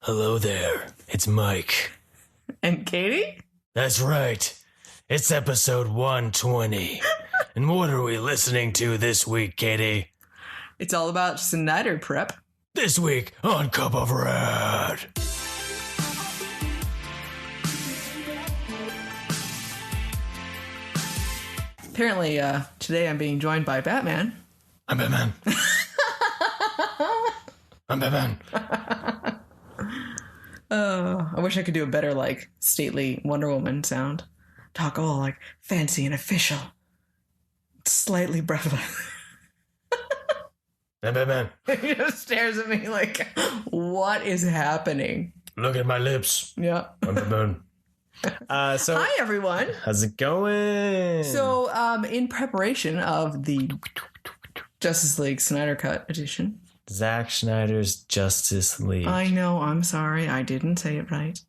Hello there, it's Mike. And Katie? That's right. It's episode 120. And what are we listening to this week, Katie? It's all about Snyder Prep. This week on Cup of Red. Apparently, today I'm being joined by Batman. I'm Batman. I'm Batman. I wish I could do a better, stately Wonder Woman sound. Talk all, fancy and official. Slightly breathless. I'm Batman. He just stares at me like, what is happening? Look at my lips. Yeah. I'm Batman. Hi, everyone. How's it going? So, in preparation of the Justice League Snyder Cut edition. Zack Snyder's Justice League. I know, I'm sorry. I didn't say it right.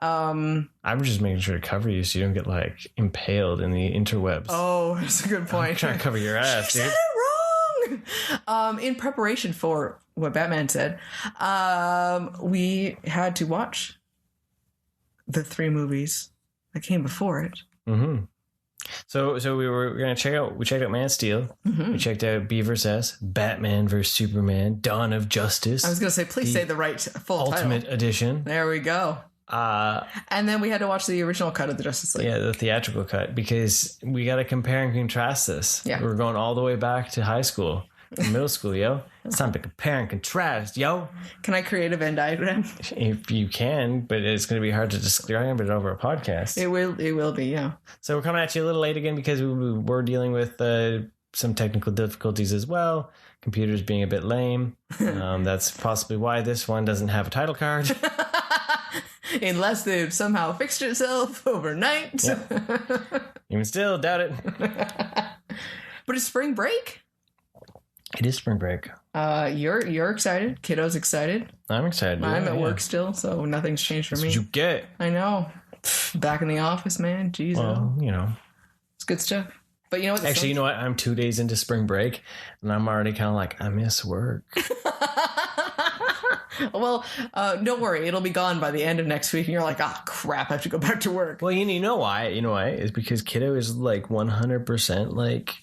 I'm just making sure to cover you so you don't get, impaled in the interwebs. Oh, that's a good point. I'm trying to cover your ass, dude. Said it wrong! In preparation for what Batman said, we had to watch the 3 movies that came before it. Mm-hmm. So we were going to we checked out Man of Steel. Mm-hmm. We checked out B vs. Batman vs. Superman, Dawn of Justice. I was going to say, please say the right full Ultimate title. Edition. There we go. And then we had to watch the original cut of the Justice League. Yeah, the theatrical cut, because we got to compare and contrast this. Yeah. We're going all the way back to high school, middle school, yo. It's time to compare and contrast, yo. Can I create a Venn diagram? If you can, but it's going to be hard to describe it over a podcast. It will be, yeah. So we're coming at you a little late again because we're dealing with some technical difficulties as well. Computers being a bit lame. That's possibly why this one doesn't have a title card. Unless they've somehow fixed itself overnight. Yep. Even still, doubt it. But it's spring break. It is spring break. You're excited. Kiddo's excited. I'm excited. I'm at work still, so nothing's changed for me. That's what you get. I know. Back in the office, man. Jeez. Well, it's good stuff. But you know what? Actually, you know what? I'm 2 days into spring break, and I'm already kind of like, I miss work. Well, don't worry. It'll be gone by the end of next week, and you're like, oh, crap, I have to go back to work. Well, you know why? You know why? It's because Kiddo is 100%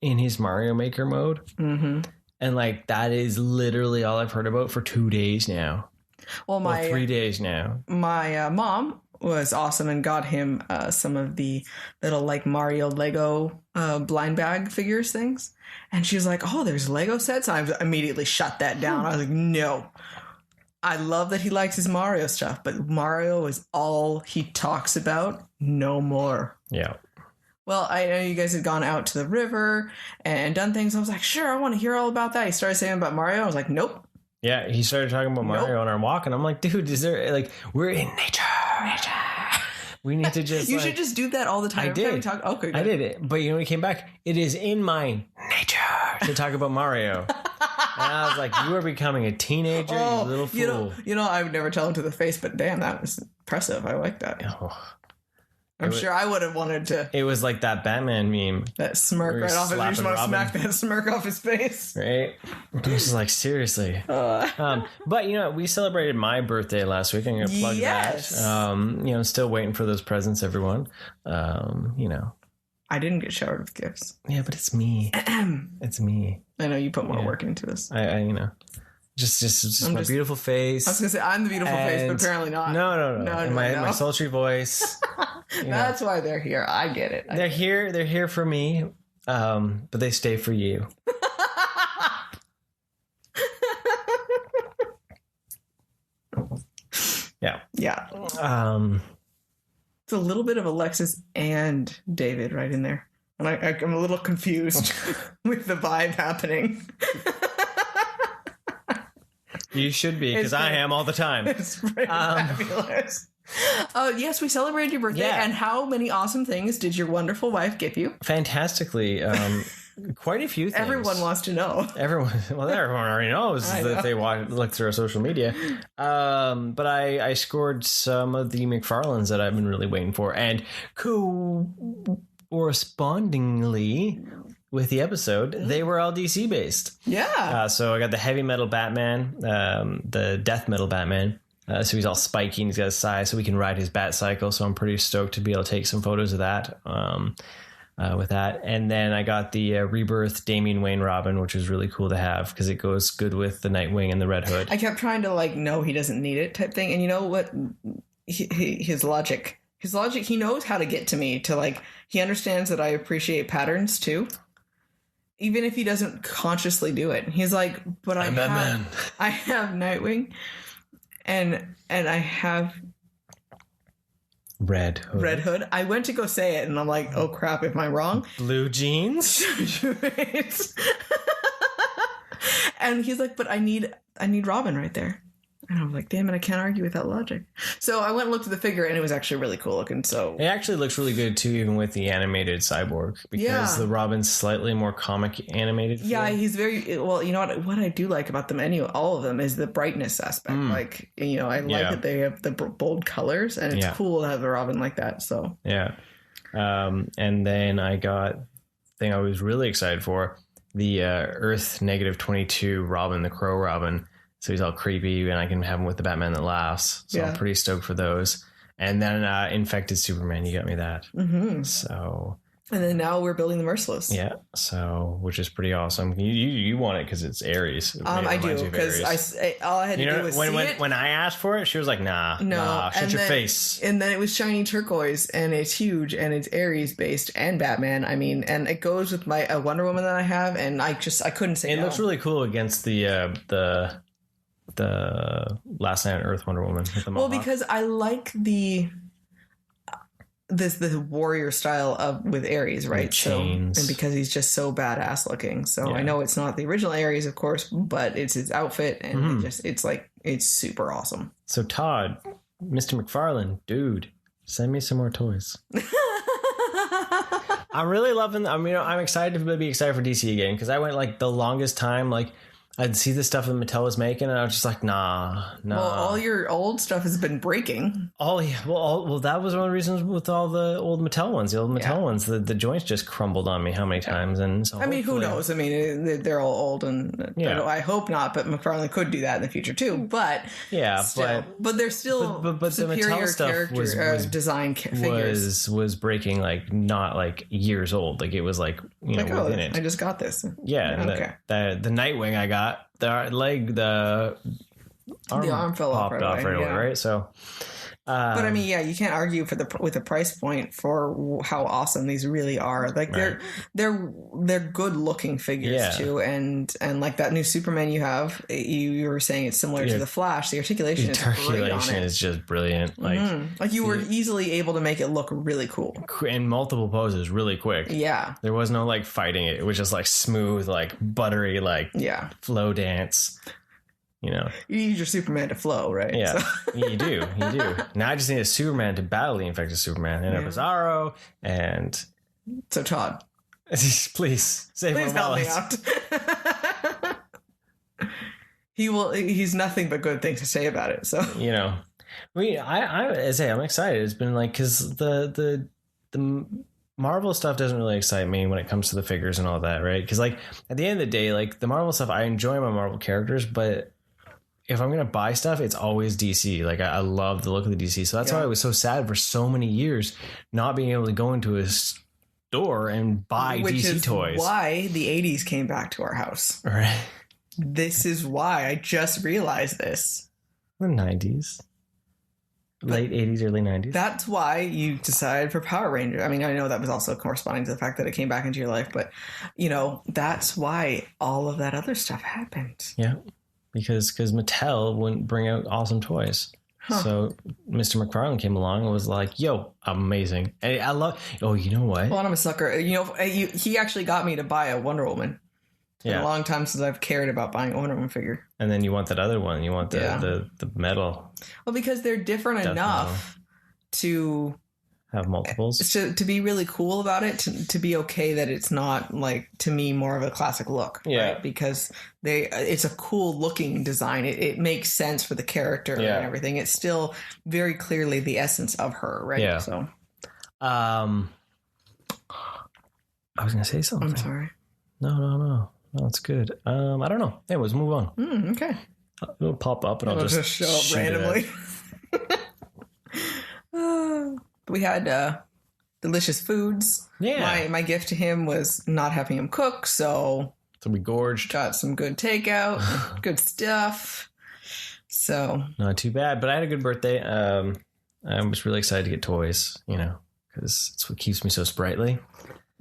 in his Mario Maker mode. Mm-hmm. And that is literally all I've heard about for 2 days now. Well, 3 days now. My mom was awesome and got him some of the little Mario Lego blind bag figures things. And she was like, oh, there's Lego sets? I immediately shut that down. I was like, no. I love that he likes his Mario stuff, but Mario is all he talks about. No more. Yeah. Well, I know you guys had gone out to the river and done things. I was like, sure, I want to hear all about that. He started saying about Mario. I was like, nope. Yeah, he started talking about Mario on our walk, and I'm like, dude, is there, we're in nature. We need to just, You should just do that all the time. I did. Okay, good. I did it. But when he came back, it is in my nature to talk about Mario. And I was like, you are becoming a teenager, you little fool. You know, I would never tell him to the face, but damn, that was impressive. I like that. Oh. I'm sure I would have wanted to. It was like that Batman meme. That smirk right off his face. You just want to smack that smirk off his face. Right? This is seriously. But, we celebrated my birthday last week. I'm going to plug that. Still waiting for those presents, everyone. I didn't get showered with gifts. Yeah, but it's me. It's me. I know you put more work into this. I Just my beautiful face. I was going to say, I'm the beautiful face, but apparently not. No. My sultry voice. That's why they're here. I get it. They're here for me, but they stay for you. Yeah. Yeah. It's a little bit of Alexis and David right in there. And I'm a little confused with the vibe happening. You should be, because I am all the time. It's pretty fabulous. Yes, we celebrated your birthday. Yeah. And how many awesome things did your wonderful wife give you? Fantastically. Quite a few things. Everyone wants to know. Everyone already knows that they look through our social media. But I scored some of the McFarlanes that I've been really waiting for. And correspondingly, with the episode, they were all DC based. Yeah. So I got the heavy metal Batman, the death metal Batman. So he's all spiky and he's got a size so we can ride his bat cycle. So I'm pretty stoked to be able to take some photos of that with that. And then I got the Rebirth Damian Wayne Robin, which is really cool to have because it goes good with the Nightwing and the Red Hood. I kept trying to like, no, he doesn't need it type thing. And you know what? His logic, he knows how to get to me to like, he understands that I appreciate patterns too. Even if he doesn't consciously do it. He's like, but I have Nightwing. And I have Red Hood. I went to go say it, and I'm like, oh crap, am I wrong? Blue jeans. And he's like, but I need Robin right there. And I'm like, damn it, I can't argue with that logic. So I went and looked at the figure, and it was actually really cool looking. So it actually looks really good too, even with the animated Cyborg, because the Robin's slightly more comic animated. Yeah, he's very well. You know what I do like about them, all of them, is the brightness aspect. Like, you know, I like that they have the bold colors, and it's cool to have a Robin like that. So yeah, and then I got the thing I was really excited for, the Earth -22 Robin, the Crow Robin. So he's all creepy, and I can have him with the Batman that laughs. So I'm pretty stoked for those. And then Infected Superman, you got me that. Mm-hmm. So. And then now we're building the Merciless. Yeah. So, which is pretty awesome. You want it because it's Ares. I do, because all I had to do was see it. When I asked for it, she was like, nah, shut your face. And then it was shiny turquoise, and it's huge, and it's Ares based, and Batman. I mean, and it goes with my Wonder Woman that I have, and I couldn't say no. It looks really cool against the Last Night on Earth Wonder Woman. Well, because I like the warrior style with Ares, right? Chains. And because he's just so badass looking. So I know it's not the original Ares, of course, but it's his outfit, and it's super awesome. So Todd, Mr. McFarlane, dude, send me some more toys. I'm really loving. I'm excited to be excited for DC again, because I went like the longest time like I'd see the stuff that Mattel was making, and I was just like, nah. Well, all your old stuff has been breaking. Well, that was one of the reasons with all the old Mattel ones. The old Mattel ones, the joints just crumbled on me how many times. And so who knows? I mean, they're all old, and I hope not. But McFarlane could do that in the future too. But but they're still but superior the Mattel stuff was design figures was breaking like not like years old. Like it was like within it. I just got this. Yeah. Okay. The Nightwing I got. The arm fell off right away, right? So, but I mean, you can't argue with the price point for how awesome these really are. Like they're good looking figures too, and like that new Superman you have, you were saying it's similar to the Flash. The articulation is just brilliant. Like you were easily able to make it look really cool in multiple poses, really quick. Yeah, there was no like fighting it. It was just like smooth, like buttery, like flow dance. You need your Superman to flow, right? Yeah, so. you do. Now I just need a Superman to battle the Infected Superman, and a Bizarro, and so Todd, please help me out. He's nothing but good things to say about it. So I'm excited. It's been like because the Marvel stuff doesn't really excite me when it comes to the figures and all that, right? Because like at the end of the day, like the Marvel stuff, I enjoy my Marvel characters, but if I'm going to buy stuff, it's always DC. Like I love the look of the DC. So that's why I was so sad for so many years not being able to go into a store and buy DC toys. Why the 80s came back to our house. Right. This is why I just realized this. The 90s. Late 80s, early 90s. That's why you decided for Power Ranger. I mean, I know that was also corresponding to the fact that it came back into your life, but that's why all of that other stuff happened. Yeah. Because Mattel wouldn't bring out awesome toys. Huh. So Mr. McFarlane came along and was like, yo, amazing. And I love, you know what? Well, I'm a sucker. He actually got me to buy a Wonder Woman. It's been a long time since I've cared about buying a Wonder Woman figure. And then you want that other one. You want the metal. Well, because they're different enough to have multiples. To be really cool about it, to be okay that it's not like, to me, more of a classic look. Yeah. Right? Because it's a cool looking design. It makes sense for the character and everything. It's still very clearly the essence of her, right? Yeah. So I was going to say something. I'm sorry. No, it's good. I don't know. Anyways, move on. Okay. It'll pop up and I'll just show up randomly. We had delicious foods. Yeah. My gift to him was not having him cook, so we gorged. Got some good takeout, good stuff. So not too bad, but I had a good birthday. I was really excited to get toys, because it's what keeps me so sprightly.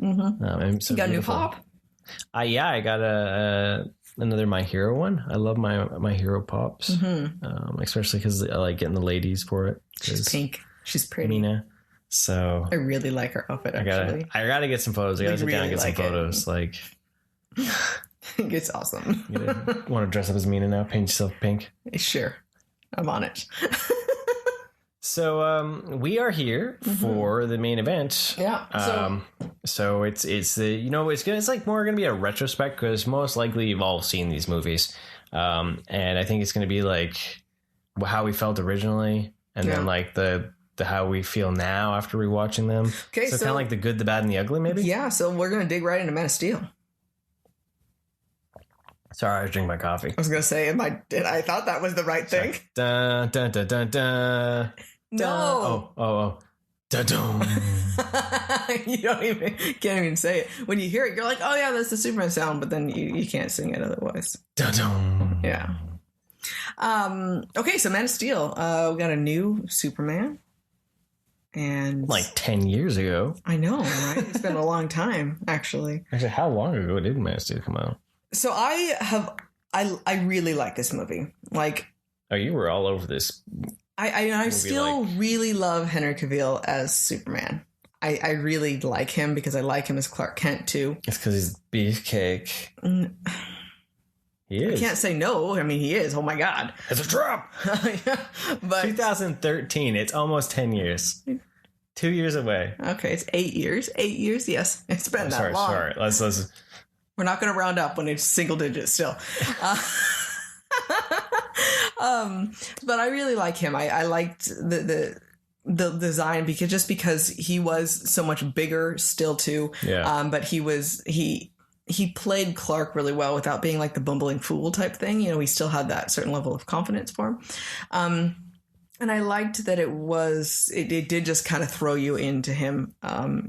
Mm-hmm. So you got beautiful. a new pop? I got another My Hero one. I love my Hero pops, especially because I like getting the ladies for it. She's pink. She's pretty. Mina. So I really like her outfit. Actually, I gotta get some photos. I gotta sit down and get some photos. Like, it's awesome. You want to dress up as Mina now? Paint yourself pink. Sure, I'm on it. So we are here for the main event. Yeah. So it's the it's like more gonna be a retrospect because most likely you've all seen these movies, and I think it's gonna be like how we felt originally, and then like the how we feel now after rewatching them. Okay, so kind of like the good, the bad, and the ugly, maybe. Yeah. So we're gonna dig right into Man of Steel. Sorry, I was drinking my coffee. I was gonna say, I thought that was the right thing. Dun, dun, dun, dun, dun. No. Oh. Da-dum. You can't even say it. When you hear it, you're like, oh yeah, that's the Superman sound, but then you can't sing it otherwise. Da-dum. Yeah. Okay, so Man of Steel. We got a new Superman. And like 10 years ago. I know, right? It's been a long time, actually. Actually, how long ago did Man of Steel come out? So I really like this movie. Like, oh, you were all over this. I still really love Henry Cavill as Superman. I really like him because I like him as Clark Kent too. It's because he's beefcake. He is. I can't say no. I mean, he is. Oh my God. It's a drop. But 2013. It's almost 10 years. 2 years away. Okay, it's 8 years. 8 years. Yes, it's been that long. Sorry. Let's. We're not going to round up when it's single digits still. But I really like him. I liked the design because he was so much bigger still too. Yeah. But he played Clark really well without being like the bumbling fool type thing. He still had that certain level of confidence for him. And I liked that it did just kind of throw you into him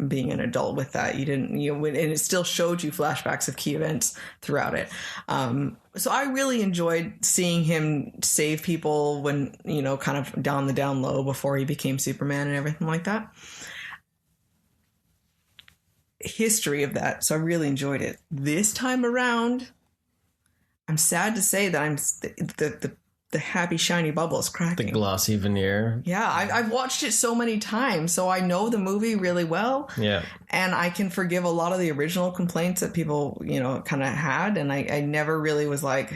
being an adult with that. You didn't, and it still showed you flashbacks of key events throughout it. So I really enjoyed seeing him save people when, kind of down low before he became Superman and everything like that. History of that. So I really enjoyed it. This time around, I'm sad to say that the happy shiny bubble is cracking. The glossy veneer. Yeah, I've watched it so many times, so I know the movie really well. Yeah. And I can forgive a lot of the original complaints that people, kind of had. And I never really was like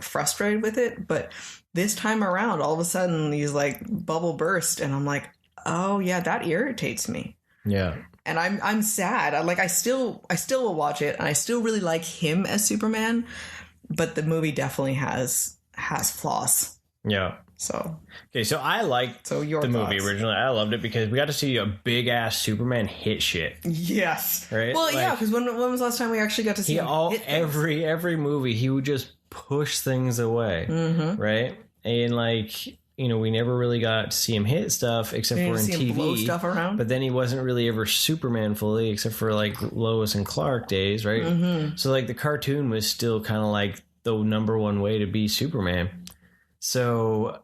frustrated with it. But this time around, all of a sudden, these like bubble burst. And I'm like, oh, yeah, that irritates me. Yeah. And I'm sad. I still will watch it. And I still really like him as Superman. But the movie definitely has flaws. Yeah. So I liked the movie originally. I loved it because we got to see a big ass Superman hit shit. Yes. Right. Well, yeah. Because when was the last time we actually got to see him hit things? every movie he would just push things away. Mm-hmm. Right. And we never really got to see him hit stuff except for in TV. Blow stuff around. But then he wasn't really ever Superman fully except for like Lois and Clark days. Right. Mm-hmm. So like the cartoon was still kind of like the number one way to be Superman. So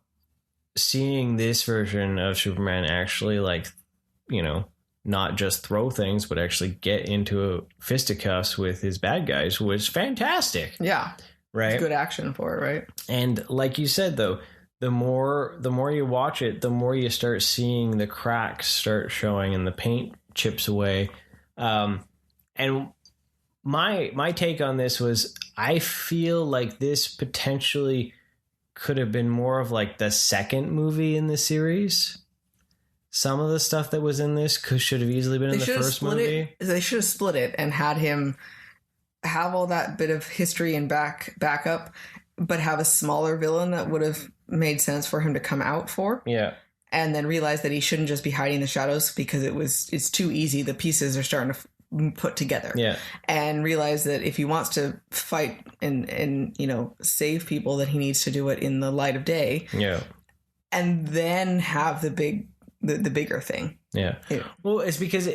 seeing this version of Superman actually not just throw things, but actually get into fisticuffs with his bad guys was fantastic. Yeah. Right. It's good action for it. Right. And like you said, though, the more you watch it, the more you start seeing the cracks start showing and the paint chips away. And my take on this was, I feel like this potentially could have been more of like the second movie in the series. Some of the stuff that was in this should have easily been in the first movie. They should have split it and had him have all that bit of history and backup, but have a smaller villain that would have made sense for him to come out for. Yeah. And then realize that he shouldn't just be hiding in the shadows because it's too easy. The pieces are starting to put together. Yeah. And realize that if he wants to fight and save people, that he needs to do it in the light of day. Yeah. And then have the bigger thing. Yeah. Well, it's because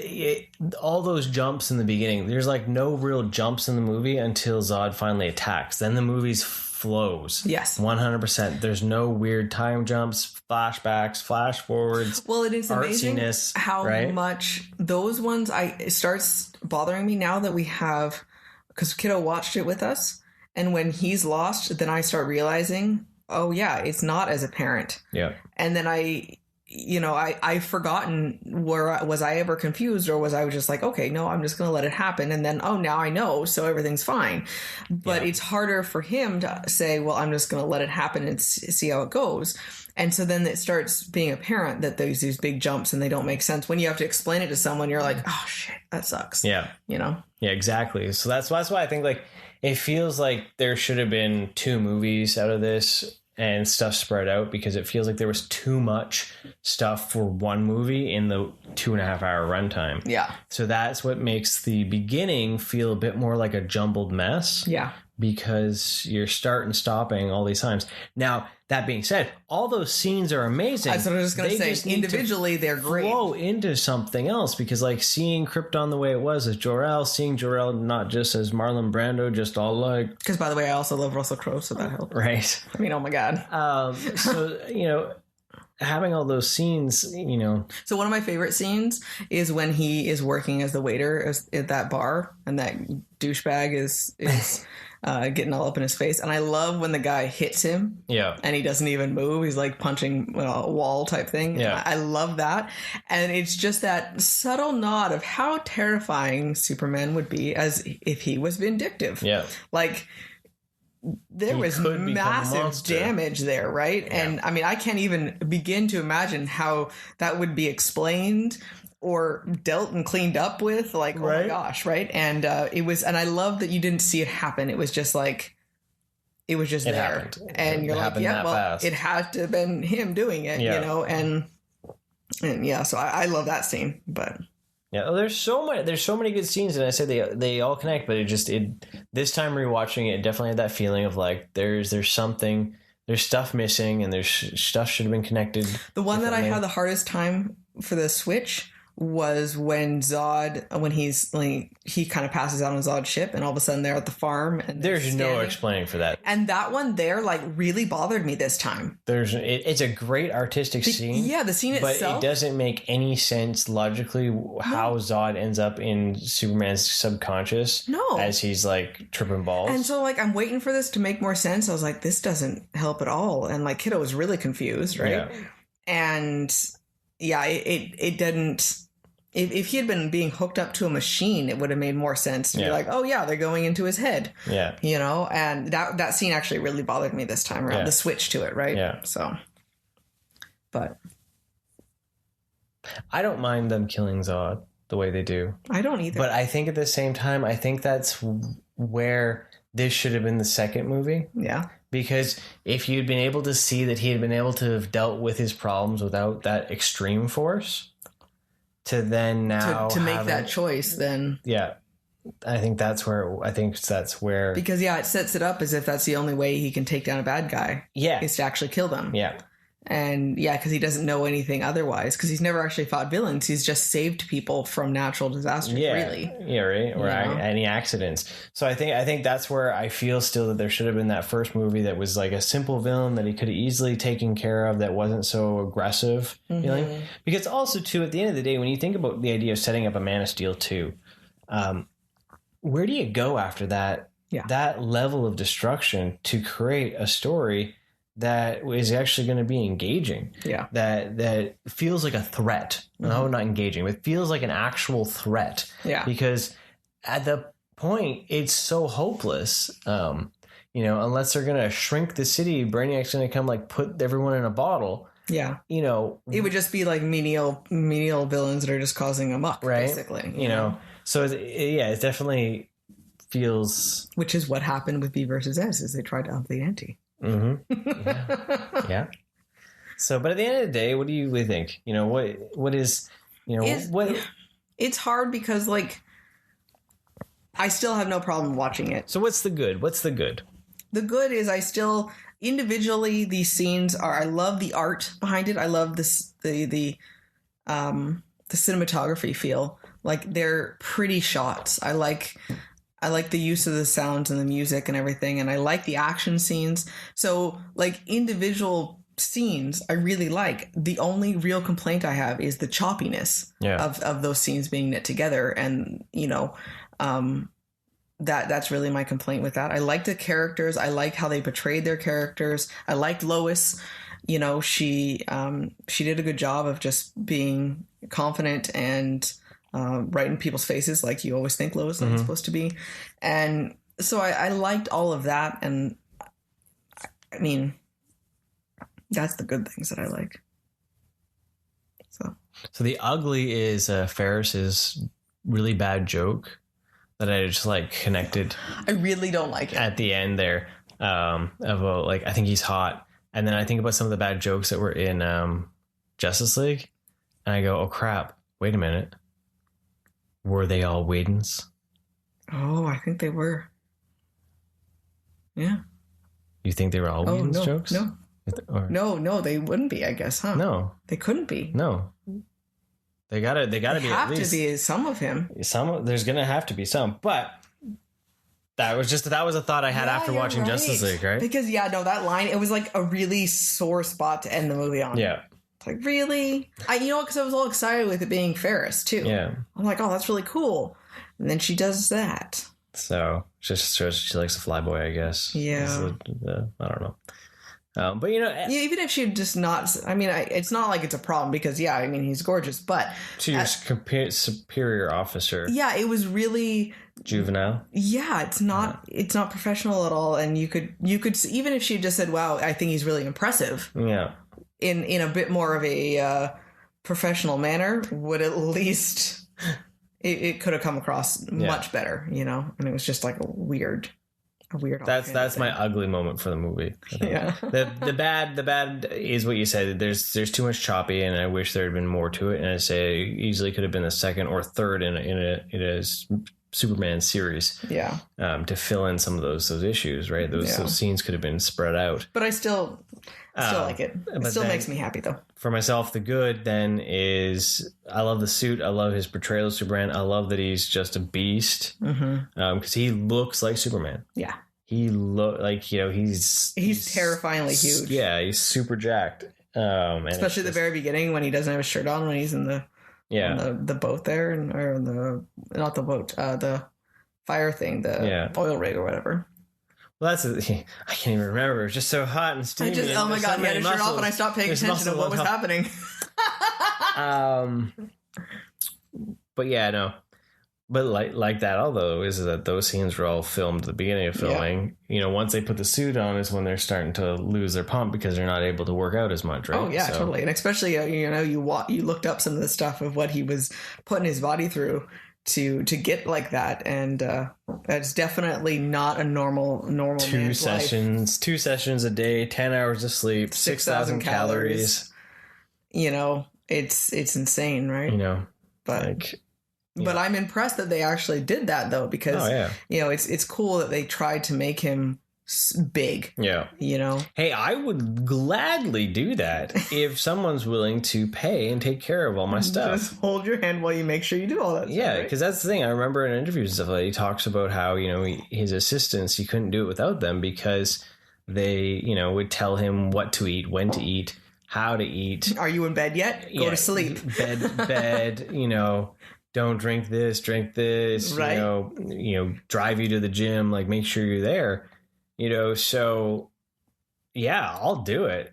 all those jumps in the beginning, there's like no real jumps in the movie until Zod finally attacks. Then the movie's flows. Yes. 100%. There's no weird time jumps, flashbacks, flash forwards. Well, it is amazing how much those ones it starts bothering me now that we have, because Kiddo watched it with us, and when he's lost, then I start realizing, oh yeah, it's not as apparent. Yeah. And then I've forgotten was I ever confused, or was I just like, okay, no, I'm just going to let it happen. And then, oh, now I know. So everything's fine. But it's harder for him to say, well, I'm just going to let it happen and see how it goes. And so then it starts being apparent that there's these big jumps and they don't make sense. When you have to explain it to someone, you're like, oh shit, that sucks. Yeah. Yeah, exactly. So that's why I think like it feels like there should have been 2 movies out of this and stuff spread out, because it feels like there was too much stuff for one movie in the 2.5 hour runtime. Yeah. So that's what makes the beginning feel a bit more like a jumbled mess. Yeah. Because you're starting and stopping all these times. Now, that being said, all those scenes are amazing. That's what I was just going to say. Individually, they're great. Flow into something else, because like seeing Krypton the way it was as Jor-El, seeing Jor-El not just as Marlon Brando, just all like... Because, by the way, I also love Russell Crowe, so that helped. Right. I mean, oh my God. So, having all those scenes, So one of my favorite scenes is when he is working as the waiter at that bar, and that douchebag is getting all up in his face. And I love when the guy hits him. Yeah. And he doesn't even move. He's like punching a wall type thing. Yeah. I love that. And it's just that subtle nod of how terrifying Superman would be as if he was vindictive. Yeah. Like, there was massive damage there, right? Yeah. And I mean, I can't even begin to imagine how that would be explained or dealt and cleaned up with. Like, oh my gosh, right? And and I love that you didn't see it happen. It was just like, it was just there. Happened. And you're like, yeah, well, fast. It had to have been him doing it, and yeah, so I love that scene, but... Yeah, there's so many good scenes, and I said they all connect, but this time rewatching it definitely had that feeling of like there's stuff missing, and there's stuff should have been connected. The one that I had the hardest time for the switch was when Zod, he kind of passes out on Zod's ship, and all of a sudden they're at the farm. And there's no explaining for that. And that one there, like, really bothered me this time. It's a great artistic scene. Yeah, the scene itself. But it doesn't make any sense logically how Zod ends up in Superman's subconscious. No. As he's like tripping balls. And so like, I'm waiting for this to make more sense. I was like, this doesn't help at all. And like, Kiddo was really confused, right? Yeah. And yeah, it didn't... If he had been being hooked up to a machine, it would have made more sense to be like, oh yeah, they're going into his head. Yeah. And that scene actually really bothered me this time around, the switch to it, right? Yeah. So, but I don't mind them killing Zod the way they do. I don't either. But I think at the same time, I think that's where this should have been the second movie. Yeah. Because if you'd been able to see that he had been able to have dealt with his problems without that extreme force, to then now to make that choice, then I think that's where because it sets it up as if that's the only way he can take down a bad guy is to actually kill them. And because he doesn't know anything otherwise, because he's never actually fought villains. He's just saved people from natural disasters, really. Yeah, right. Or any accidents. So I think that's where I feel still that there should have been that first movie that was like a simple villain that he could have easily taken care of, that wasn't so aggressive. Mm-hmm. Because also, too, at the end of the day, when you think about the idea of setting up a Man of Steel 2, where do you go after that? Yeah. That level of destruction to create a story that is actually going to be engaging. Yeah. That feels like a threat. Mm-hmm. No, not engaging, but feels like an actual threat. Yeah. Because at the point, it's so hopeless. Unless they're going to shrink the city, Brainiac's going to come like put everyone in a bottle. Yeah. It would just be like menial villains that are just causing a muck, right? Basically. So it definitely feels... Which is what happened with B versus S, is they tried to up the ante. Mm-hmm. Yeah. So, but at the end of the day, what do you think? What is, what... It's hard because, like, I still have no problem watching it. So what's the good? The good is I still individually these scenes are. I love the art behind it. I love this the cinematography feel. Like they're pretty shots. I like the use of the sounds and the music and everything, and I like the action scenes. So like individual scenes I really like. The only real complaint I have is the choppiness of those scenes being knit together, and that's really my complaint with that. I like the characters. I like how they portrayed their characters. I liked Lois. She did a good job of just being confident and right in people's faces, like you always think Lois is supposed to be. And so I liked all of that. And I mean, that's the good things that I like. So the ugly is Ferris's really bad joke that I just like connected. I really don't like it at the end there. About like I think he's hot, and then I think about some of the bad jokes that were in Justice League, and I go, oh crap! Wait a minute, were they all Whedon's? Oh, I think they were. Yeah. You think they were all Whedon's jokes? No. No, they wouldn't be. I guess, huh? No, they couldn't be. No. They gotta be at least. Have to be some of him. There's gonna have to be some, but that was a thought I had after watching Justice League, right? Because that line, it was like a really sore spot to end the movie on. Yeah. It's like, really? Because I was all excited with it being Ferris too. Yeah. I'm like, oh, that's really cool. And then she does that. So just shows she likes a flyboy, I guess. Yeah. I don't know. But even if she just not, it's not like it's a problem because he's gorgeous, but to your superior officer, it was really juvenile. Yeah, it's not professional at all, and you could even if she just said, "Wow, I think he's really impressive." Yeah, in a bit more of a professional manner, would at least it could have come across much better, and it was just like a weird. That's my ugly moment for the movie. Yeah. The bad is what you said. There's too much choppy, and I wish there had been more to it. And I say it easily could have been the second or third in a Superman series. Yeah. To fill in some of those issues, right? Those scenes could have been spread out. But I still like it. It still makes me happy though. For myself, the good then is I love the suit. I love his portrayal of Superman. I love that he's just a beast because he looks like Superman. Yeah. He look like he's terrifyingly huge. Yeah, he's super jacked. Especially at the very beginning when he doesn't have a shirt on when he's in the boat there or not the boat the fire thing, the oil rig or whatever. Well, I can't even remember. It was just so hot and steamy. Oh my god, he had his shirt off and I stopped paying attention to what was happening. But yeah, no. But like that, although, is that those scenes were all filmed at the beginning of filming. Yeah. Once they put the suit on is when they're starting to lose their pump because they're not able to work out as much, right? Oh yeah, totally. And especially you looked up some of the stuff of what he was putting his body through to get like that, and that's definitely not a normal two sessions a day, 10 hours of sleep, 6,000 calories. It's insane, right? But. But I'm impressed that they actually did that though, because it's cool that they tried to make him big. Yeah. Hey, I would gladly do that if someone's willing to pay and take care of all my stuff. Just hold your hand while you make sure you do all that. Yeah, because that's the thing. I remember in interviews and stuff like that, he talks about how his assistants, he couldn't do it without them because they would tell him what to eat, when to eat, how to eat. Are you in bed yet? Go to sleep. Bed. Don't drink this, right. Drive you to the gym, like make sure you're there, so yeah, I'll do it.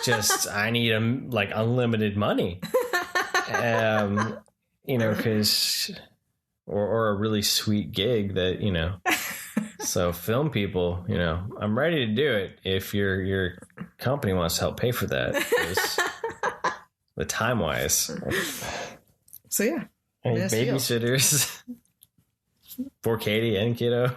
Just, I need unlimited money, cause, or a really sweet gig that, so film people, I'm ready to do it. If your company wants to help pay for that, the time wise. So yeah. Babysitters for Katie and kiddo.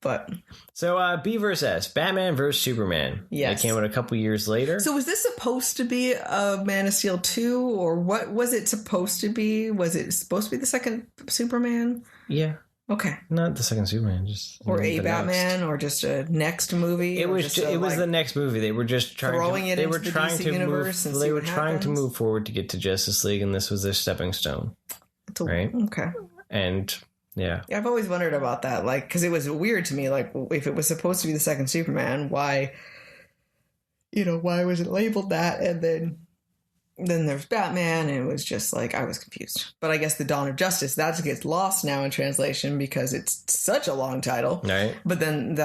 But so B versus S, Batman versus Superman. Yes. It came out a couple years later. So was this supposed to be a Man of Steel 2, or what was it supposed to be? Was it supposed to be the second Superman? Yeah. Okay. Not the second Superman, just or a Batman, next. Or just a next movie. It was the next movie. They were just trying throwing to, it they into were the trying DC to universe move. And they see were what trying happens. to move forward to get to Justice League, and this was their stepping stone. Right. Okay. And yeah, I've always wondered about that, like, because it was weird to me, like, if it was supposed to be the second Superman, why was it labeled that? And then there's Batman, and it was just like, I was confused. But I guess the Dawn of Justice, that gets lost now in translation because it's such a long title. right. But then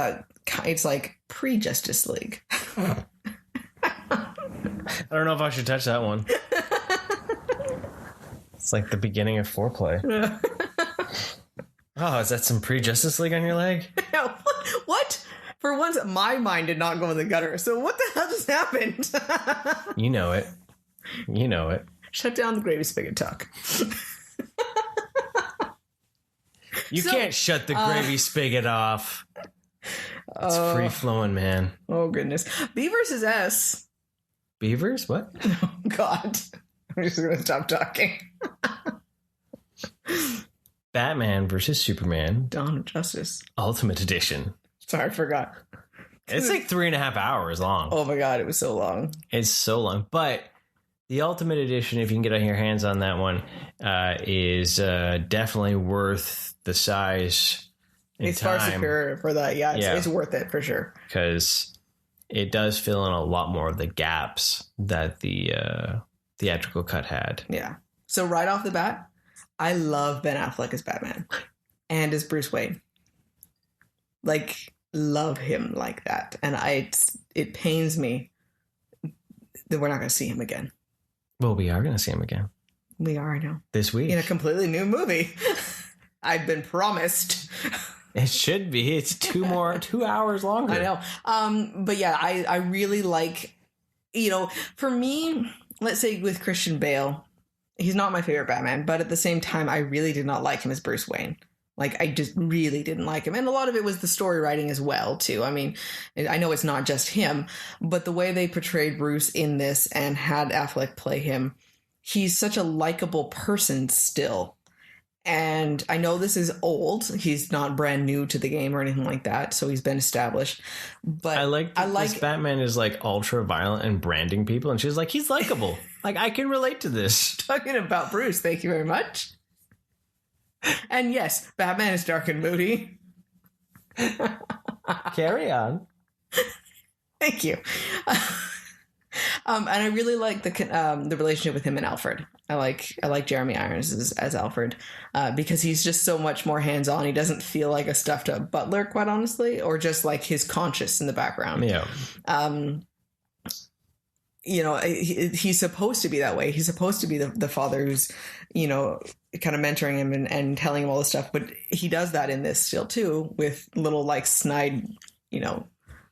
it's like pre-Justice League. I don't know if I should touch that one. It's like the beginning of foreplay. Oh, is that some pre-Justice League on your leg? What? For once, my mind did not go in the gutter. So what the hell just happened? You know it. Shut down the gravy spigot talk. You can't shut the gravy spigot off. It's free-flowing, man. Oh, goodness. B versus S. Beavers? What? Oh, God. I'm just going to stop talking. Batman versus Superman. Dawn of Justice. Ultimate Edition. Sorry, I forgot. It's like 3.5 hours long. Oh, my God. It was so long. It's so long. But the Ultimate Edition, if you can get your hands on that one, is definitely worth the size and it's time. Far superior for that. Yeah, it's worth it for sure. Because it does fill in a lot more of the gaps that the theatrical cut had. Yeah. So right off the bat, I love Ben Affleck as Batman and as Bruce Wayne. Like, love him like that. And it pains me that we're not going to see him again. Well, we are going to see him again. We are, I know. This week. In a completely new movie. I've been promised. It should be. It's 2 hours longer. I know. But yeah, I really like, for me, let's say with Christian Bale, he's not my favorite Batman, but at the same time, I really did not like him as Bruce Wayne. Like, I just really didn't like him. And a lot of it was the story writing as well, too. I mean, I know it's not just him, but the way they portrayed Bruce in this and had Affleck play him, he's such a likable person still. And I know this is old. He's not brand new to the game or anything like that, so he's been established. But I like this Batman is like ultra violent and branding people, and she's like, he's likable. Like, I can relate to this. Talking about Bruce, thank you very much. And yes, Batman is dark and moody. Carry on. Thank you. And I really like the relationship with him and Alfred. I like Jeremy Irons as Alfred because he's just so much more hands-on. He doesn't feel like a stuffed up butler, quite honestly, or just like his conscience in the background. Yeah. He's supposed to be that way. He's supposed to be the father who's, kind of mentoring him and telling him all this stuff. But he does that in this still too, with little like snide,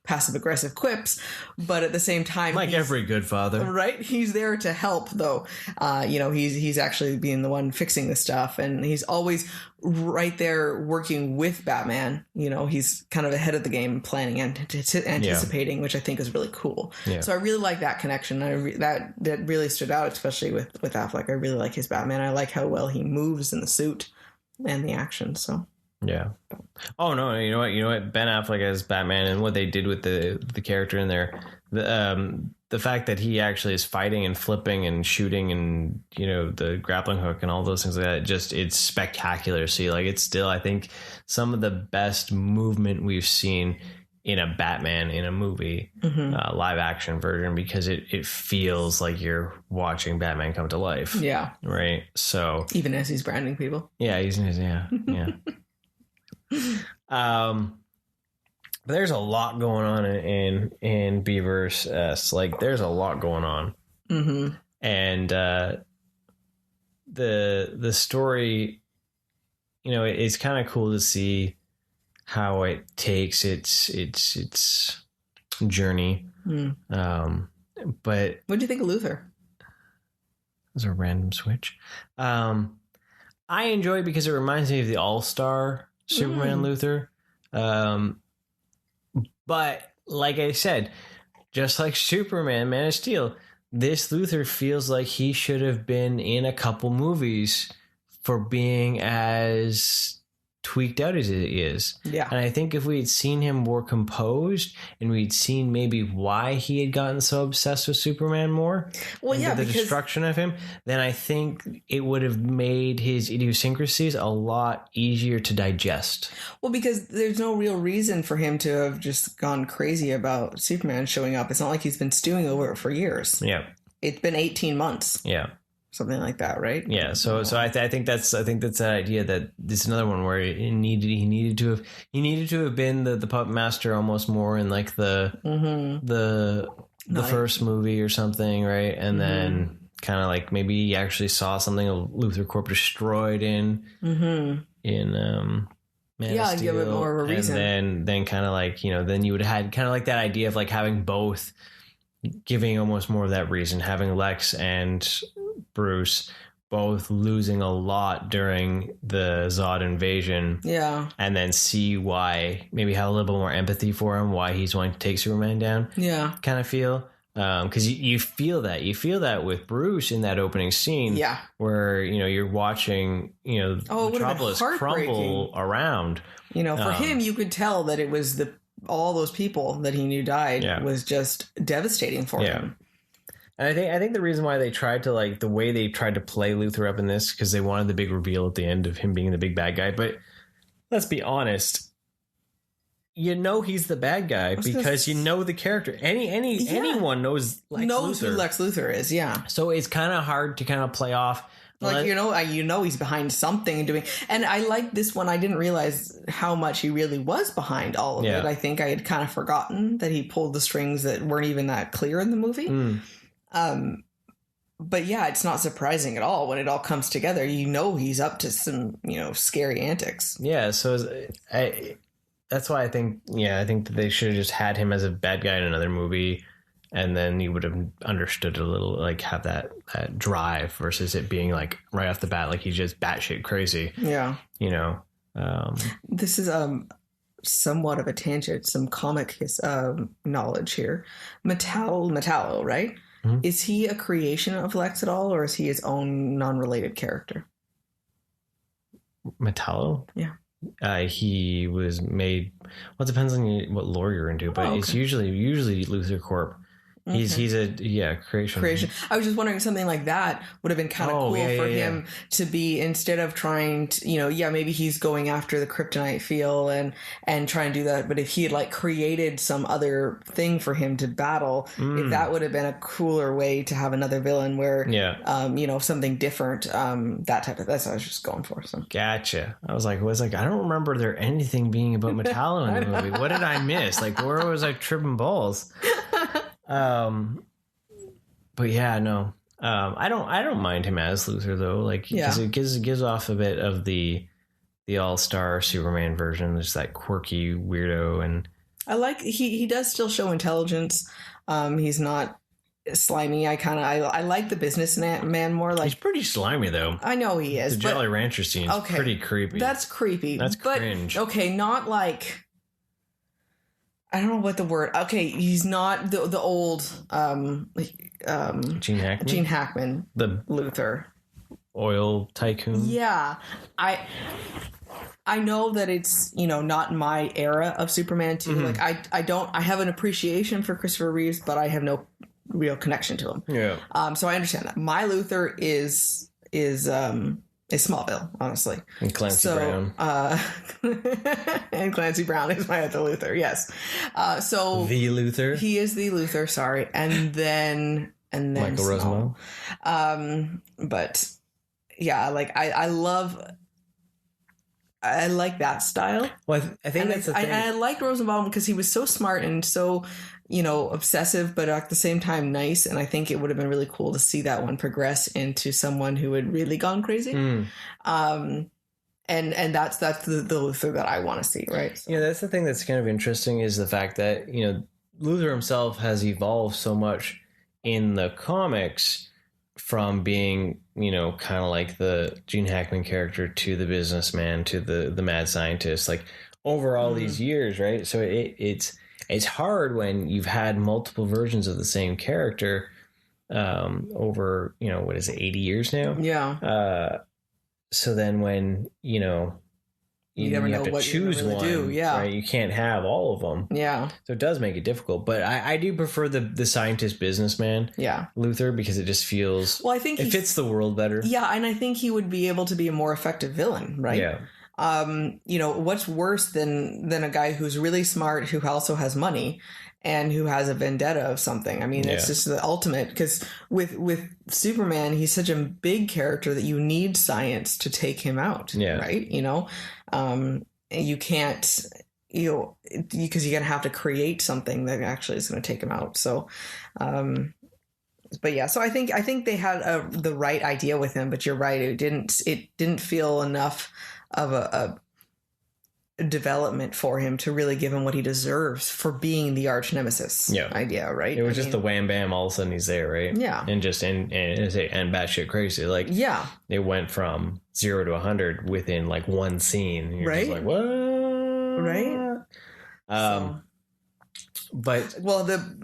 passive aggressive quips. But at the same time, like every good father, right? He's there to help, though. He's actually being the one fixing the stuff, and he's always right there working with Batman. He's kind of ahead of the game, planning and anticipating, which I think is really cool. Yeah. So I really like that connection. That really stood out, especially with Affleck. I really like his Batman. I like how well he moves in the suit and the action. So. Yeah. Oh no! You know what? Ben Affleck as Batman and what they did with the character in there, the fact that he actually is fighting and flipping and shooting and the grappling hook and all those things like that. It's spectacular. See, like it's still I think some of the best movement we've seen in a Batman in a movie, live action version, because it feels like you're watching Batman come to life. Yeah. Right. So even as he's branding people. Yeah. Yeah. But there's a lot going on in Beaver's S. Like there's a lot going on, and the story, it's kind of cool to see how it takes its journey. But what do you think of Luthor? There's a random switch. I enjoy it because it reminds me of the All-Star Superman Luthor. But like I said, just like Superman, Man of Steel, this Luthor feels like he should have been in a couple movies for being as tweaked out as he is. Yeah. And I think if we had seen him more composed and we'd seen maybe why he had gotten so obsessed with Superman more, well, yeah, the destruction of him, then I think it would have made his idiosyncrasies a lot easier to digest. Well, because there's no real reason for him to have just gone crazy about Superman showing up. It's not like he's been stewing over it for years. Yeah. It's been 18 months. Yeah. Something like that, right? Yeah. So I think that's that idea that it's another one where he needed to have been the puppet master almost more in like the first movie or something, right? And then kind of like maybe he actually saw something of Luthor Corp destroyed in Man of Steel, give it more of a reason. And then kind of like, you know, then you would have had kind of like that idea of like having both, giving almost more of that reason, having Lex and Bruce both losing a lot during the Zod invasion. Yeah. And then see why, maybe have a little bit more empathy for him, why he's wanting to take Superman down. Yeah. Kind of feel. Because you feel that. You feel that with Bruce in that opening scene. Yeah. Where, you know, you're watching, you know, Metropolis crumble around. You know, for him, you could tell that it was all those people that he knew died was just devastating for him. And I think the reason why they tried to, like, the way they tried to play Luthor up in this, because they wanted the big reveal at the end of him being the big bad guy. But let's be honest, you know he's the bad guy because you know the character. Anyone knows knows Luthor. who Lex Luthor is. Yeah. So it's kind of hard to kind of play off. Like, you know he's behind something and doing. And I like this one. I didn't realize how much he really was behind all of it. I think I had kind of forgotten that he pulled the strings that weren't even that clear in the movie. But yeah, it's not surprising at all when it all comes together. You know he's up to some, you know, scary antics. Yeah, so that's why I think that they should have just had him as a bad guy in another movie, and then you would have understood a little, like, have that drive versus it being like right off the bat, like he's just batshit crazy. Yeah, you know. This is somewhat of a tangent, some comic knowledge here. Metallo, right? Mm-hmm. Is he a creation of Lex at all, or is he his own non-related character? Metallo? Yeah. He was made. Well, it depends on what lore you're into, but it's usually Luthor Corp. Okay. He's a creation. I was just wondering, something like that would have been kind of cool for him to be, instead of trying to, you know, maybe he's going after the kryptonite feel and trying to do that. But if he had like created some other thing for him to battle, if that would have been a cooler way to have another villain where, you know, something different, that type of, that's what I was just going for. So. Gotcha. I was like, I don't remember there anything being about Metallo in the movie. What did I miss? Like, where was I tripping balls? But yeah, no. I don't mind him as Luthor though. Like, because it gives off a bit of the all-star Superman version. There's that quirky weirdo, and I like he does still show intelligence. He's not slimy. I like the businessman more. Like, he's pretty slimy though. I know he is. The Jolly Rancher scene is pretty creepy. That's creepy. That's cringe. Okay, not like, I don't know what the word. Okay, he's not the old Gene Hackman. Gene Hackman, the Luthor, oil tycoon. Yeah, I know that it's, you know, not my era of Superman too. Mm-hmm. Like I have an appreciation for Christopher Reeves, but I have no real connection to him. Yeah. So I understand that. My Luthor is Smallville, honestly. And Clancy Brown. And Clancy Brown is my other Luthor, yes. So the Luthor? He is the Luthor, sorry. And then Michael Rosenbaum. But yeah, like I like that style. Well, I think that's the thing. I liked Rosenbaum because he was so smart and so, you know, obsessive, but at the same time nice. And I think it would have been really cool to see that one progress into someone who had really gone crazy. And that's the Luthor that I want to see, right? So. Yeah, that's the thing that's kind of interesting, is the fact that, you know, Luthor himself has evolved so much in the comics from being, you know, kind of like the Gene Hackman character to the businessman to the mad scientist. Like, over all these years, right? So it's hard when you've had multiple versions of the same character over, what is it, 80 years now? Yeah. So then when, you never have know to what you're choose gonna really one, do. Yeah. right? You can't have all of them. Yeah. So it does make it difficult. But I do prefer the scientist businessman, Yeah. Luther, because it just feels, Well, I think it fits the world better. Yeah, and I think he would be able to be a more effective villain, right? Yeah. What's worse than a guy who's really smart, who also has money, and who has a vendetta of something? I mean, it's just the ultimate, because with Superman, he's such a big character that you need science to take him out, right? You can't, because you're gonna have to create something that actually is going to take him out. So, but yeah, so I think they had the right idea with him, but you're right, it didn't feel enough of a development for him to really give him what he deserves for being the arch nemesis idea, right? It was just the wham bam, all of a sudden he's there, right? Yeah. And just and batshit crazy. Like, yeah, it went from 0 to 100 within like one scene. And you're just like, what? Right. But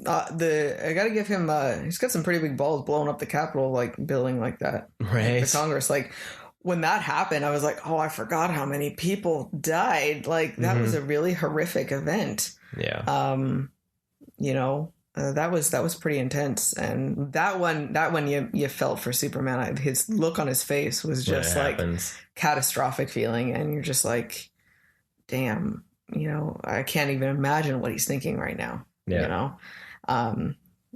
I gotta give him he's got some pretty big balls blowing up the Capitol like building like that. Right. The Congress, like when that happened, I was like, oh, I forgot how many people died. Like that was a really horrific event. Yeah. That was pretty intense, and that one you felt for Superman. His look on his face was just like catastrophic feeling, and you're just like, damn, I can't even imagine what he's thinking right now. Yeah.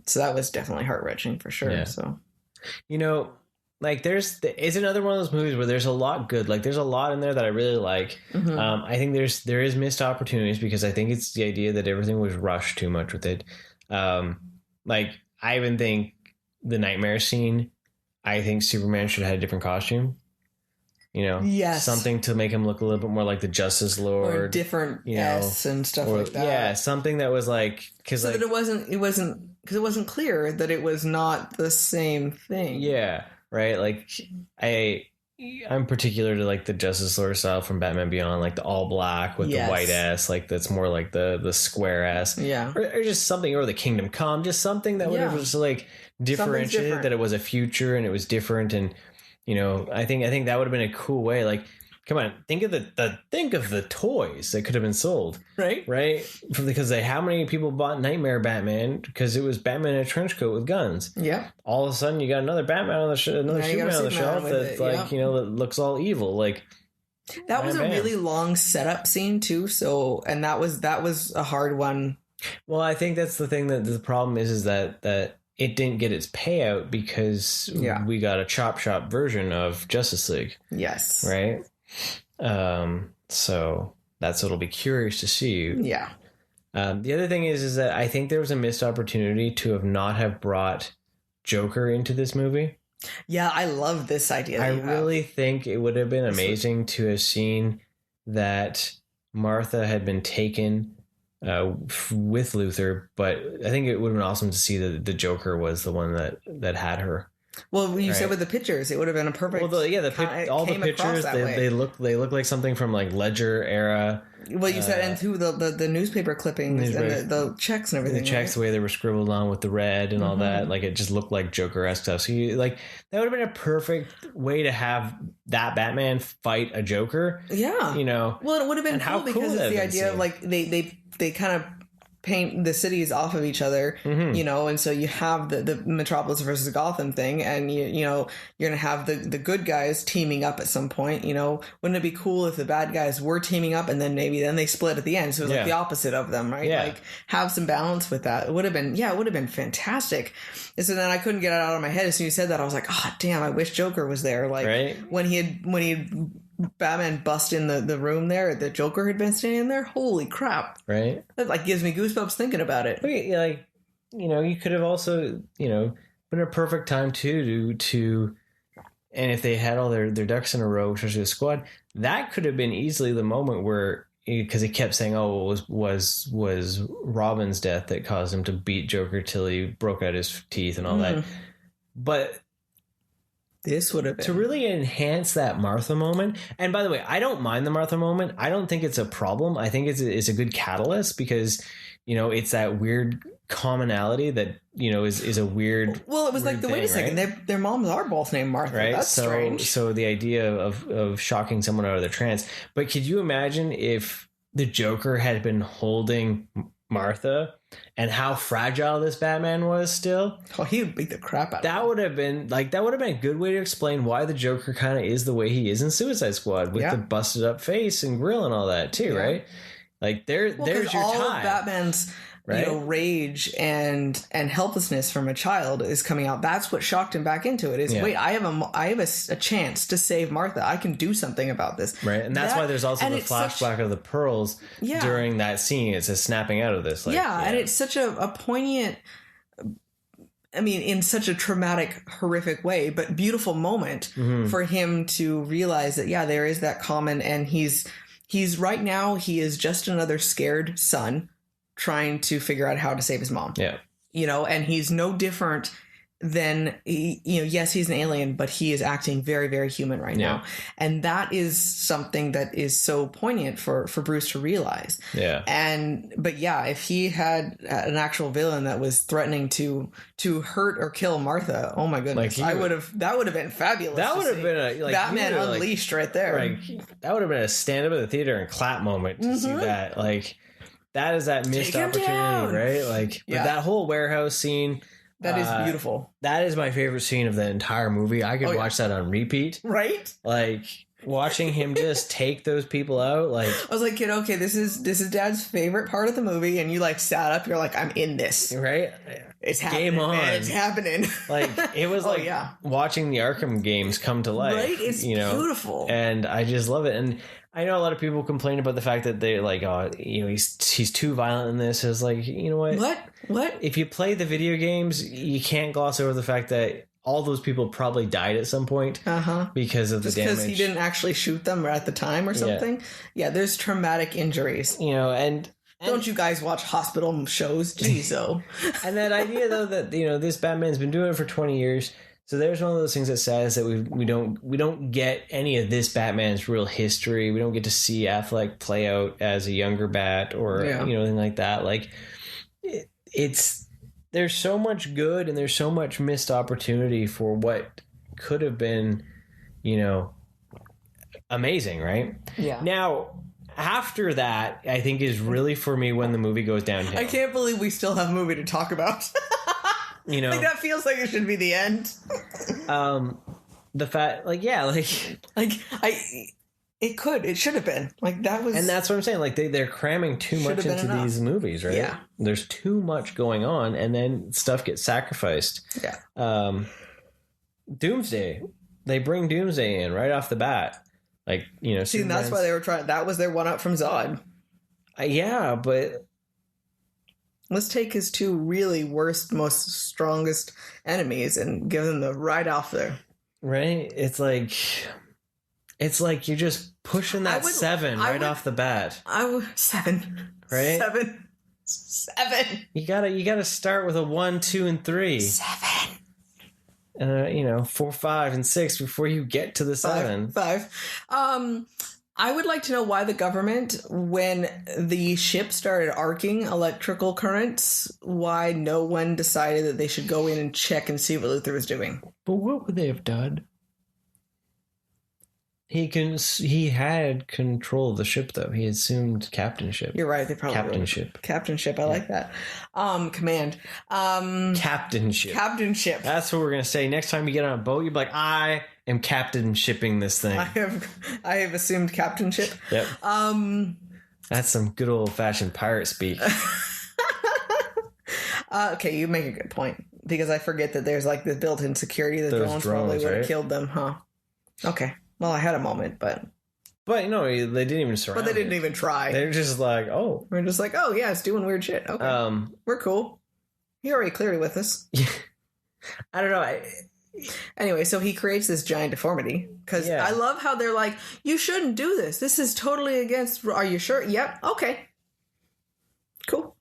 So that was definitely heart-wrenching for sure. Yeah. So, like it's another one of those movies where there's a lot good. Like there's a lot in there that I really like. I think there is missed opportunities because I think it's the idea that everything was rushed too much with it. Like I even think the nightmare scene, I think Superman should have had a different costume. Yes. Something to make him look a little bit more like the Justice Lord, or different S and stuff like that. Yeah, something that was like that it wasn't clear that it was not the same thing. Yeah, right. Like I'm particular to like the Justice Lord style from Batman Beyond, like the all black with the white S, like that's more like the square S. Yeah, or just something, or the Kingdom Come, just something that would have just like differentiated that it was a future and it was different and. I think that would have been a cool way. Like, come on, think of the toys that could have been sold, right? Because how many people bought Nightmare Batman because it was Batman in a trench coat with guns? Yeah. All of a sudden, you got another Batman on the another Superman on the shelf that's that looks all evil. Like that was a really long setup scene too. So, and that was a hard one. Well, I think that's the thing that the problem is that. It didn't get its payout because we got a chop shop version of Justice League. Yes. Right? So that's what'll be curious to see. Yeah. The other thing is that I think there was a missed opportunity to not have brought Joker into this movie. Yeah, I love this idea. I really think it would have been amazing to have seen that Martha had been taken with Luther, but I think it would have been awesome to see that the Joker was the one that had her. Well, you said with the pictures, it would have been a perfect. Well, all the pictures they look like something from like Ledger era. Well, you said and through the newspaper clippings and the checks and everything. The checks, the way they were scribbled on with the red and all that, like it just looked like Joker-esque stuff. So that would have been a perfect way to have that Batman fight a Joker. Yeah, Well, it would have been cool because it's the idea of like they kind of paint the cities off of each other, and so you have the Metropolis versus Gotham thing, and you're gonna have the good guys teaming up at some point. Wouldn't it be cool if the bad guys were teaming up and then they split at the end, so it was like the opposite of them, right? Like have some balance with that. It would have been fantastic. And so then I couldn't get it out of my head as soon as you said that. I was like, oh damn, I wish Joker was there. Like when he had Batman bust in the room there, the Joker had been standing there. Holy crap! Right, that gives me goosebumps thinking about it. You could have also been a perfect time to and if they had all their ducks in a row, especially the squad, that could have been easily the moment where because he kept saying, "Oh, it was Robin's death that caused him to beat Joker till he broke out his teeth and all that," but. This would have been. To really enhance that Martha moment. And by the way, I don't mind the Martha moment. I don't think it's a problem. I think it's a good catalyst because, you know, it's that weird commonality that, you know, is a weird. Well, it was like, wait a second, right? their moms are both named Martha. Right? That's strange. So the idea of shocking someone out of their trance. But could you imagine if the Joker had been holding Martha and how fragile this Batman was still? Oh, he would beat the crap out of him. That would have been a good way to explain why the Joker kind of is the way he is in Suicide Squad with the busted up face and grill and all that too, right? Like there's your all tie. Of Batman's you know, rage and helplessness from a child is coming out. That's what shocked him back into it. Is wait, I have a chance to save Martha. I can do something about this, right? And that's why there's also the flashback of the pearls during that scene. It's a snapping out of this, and it's such a poignant. I mean, in such a traumatic, horrific way, but beautiful moment for him to realize that there is that common, and he's right now he is just another scared son trying to figure out how to save his mom. Yeah. You know, and he's no different than, yes, he's an alien, but he is acting very, very human right now. And that is something that is so poignant for Bruce to realize. Yeah. But if he had an actual villain that was threatening to hurt or kill Martha, oh my goodness, that would have been fabulous. That would have been a Batman Unleashed right there. Like, that would have been a stand up at the theater and clap moment to see that. Like, that is that missed opportunity, right? Like, but that whole warehouse scene. That is beautiful. That is my favorite scene of the entire movie. I could watch that on repeat. Right? Like, watching him just take those people out. Like, I was like, kid, okay, this is Dad's favorite part of the movie, and you like sat up, you're like, I'm in this. Right? It's happening. Game on. Man, it's happening. Like, it was watching the Arkham games come to life. Right? It's beautiful. And I just love it. And I know a lot of people complain about the fact that they're like, oh, he's too violent in this. It's like, you know what? What? If you play the video games, you can't gloss over the fact that all those people probably died at some point because of the damage. Because he didn't actually shoot them at the time or something. Yeah, there's traumatic injuries. You know, and don't you guys watch hospital shows? Jeez, And that idea, though, that, this Batman's been doing it for 20 years. So there's one of those things that says that we don't get any of this Batman's real history. We don't get to see Affleck play out as a younger Bat or anything like that. Like there's so much good and there's so much missed opportunity for what could have been, amazing, right? Yeah. Now, after that, I think is really for me when the movie goes downhill. I can't believe we still have a movie to talk about. Like that feels like it should be the end. The fact, it should have been like that was, and that's what I'm saying. Like they're cramming too much into these movies, right? Yeah, there's too much going on, and then stuff gets sacrificed. Yeah. Doomsday, they bring Doomsday in right off the bat, like See, and that's why they were trying. That was their one up from Zod. Yeah, but. Let's take his two really worst, most strongest enemies and give them the right off there. Right? It's like you're just pushing that 7 off the bat. 7. Right? 7. You gotta start with a 1, 2, and 3. 7. 4, 5, and 6 before you get to the 7. 5. I would like to know why the government, when the ship started arcing electrical currents, why no one decided that they should go in and check and see what Luthor was doing. But what would they have done? He had control of the ship, though. He assumed captainship. You're right. They probably Captainship. I like that. Command. Captainship. That's what we're gonna say next time you get on a boat. You're like, I am captain shipping this thing. I have assumed captainship. Yep. That's some good old fashioned pirate speak. Okay, you make a good point because I forget that there's like the built-in security. The drones probably would have killed them, huh? Okay. Well, I had a moment, but they didn't even surround. But they didn't even try. They're just like, we're just like, yeah, it's doing weird shit. Okay, we're cool. He already cleared it with us. I don't know. Anyway, so he creates this giant deformity because I love how they're like, you shouldn't do this. This is totally against. Are you sure? Yep. Okay. Cool.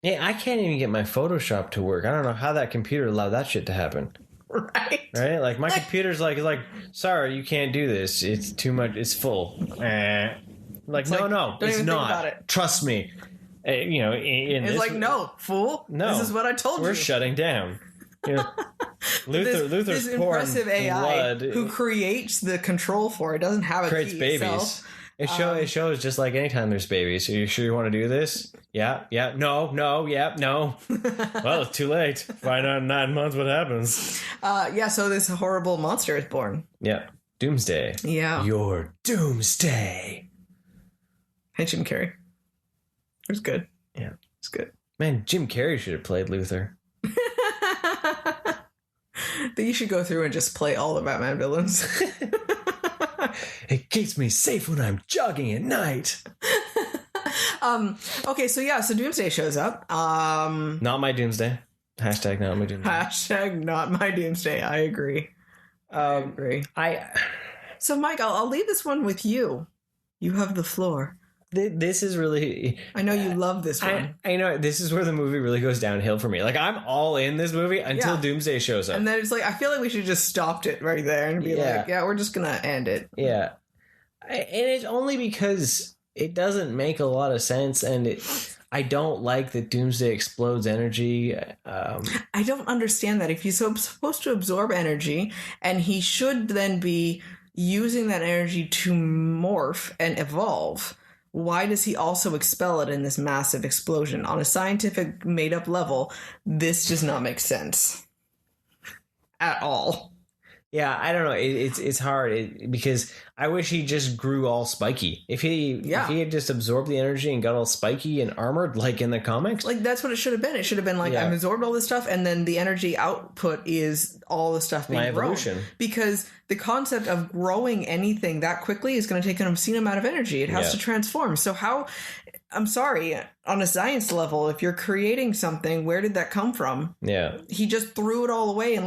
Yeah, I can't even get my Photoshop to work. I don't know how that computer allowed that shit to happen. Right. Right? Like my computer's like, sorry, you can't do this. It's too much. It's full. Like, It's no, like, no, don't it's even not. think about it. Trust me. You know, It's this, like, no, fool. no, This is what I told we're you. shutting down. You know, Luther's this impressive AI who creates the control for it doesn't have a creates key babies. itself. It shows just like anytime there's babies. Are you sure you want to do this? Yeah, no, no. Well, it's too late. Find out in 9 months what happens. So this horrible monster is born. Yeah. Doomsday. Yeah. Your doomsday. Hey, Jim Carrey. It was good. Yeah. It's good. Man, Jim Carrey should have played Luther. That you should go through and just play all the Batman villains. It keeps me safe when I'm jogging at night. So Doomsday shows up. Not my doomsday. Hashtag not my doomsday. Hashtag not my Doomsday. I agree. So Mike, I'll leave this one with you. You have the floor. This is really... I know you love this one. I know. This is where the movie really goes downhill for me. Like, I'm all in this movie until Doomsday shows up. And then it's like, I feel like we should just stopped it right there and be like, yeah, we're just going to end it. Yeah. And it's only because it doesn't make a lot of sense, and I don't like that Doomsday explodes energy. I don't understand that. If he's supposed to absorb energy, and he should then be using that energy to morph and evolve, why does he also expel it in this massive explosion? On a scientific made-up level, this does not make sense at all. Yeah, I don't know. It's hard because I wish he just grew all spiky. If he had just absorbed the energy and got all spiky and armored like in the comics, like that's what it should have been. It should have been like I've absorbed all this stuff, and then the energy output is all the stuff being grown. Because the concept of growing anything that quickly is going to take an obscene amount of energy. It has to transform. So how? I'm sorry, on a science level, if you're creating something, where did that come from? Yeah, he just threw it all away and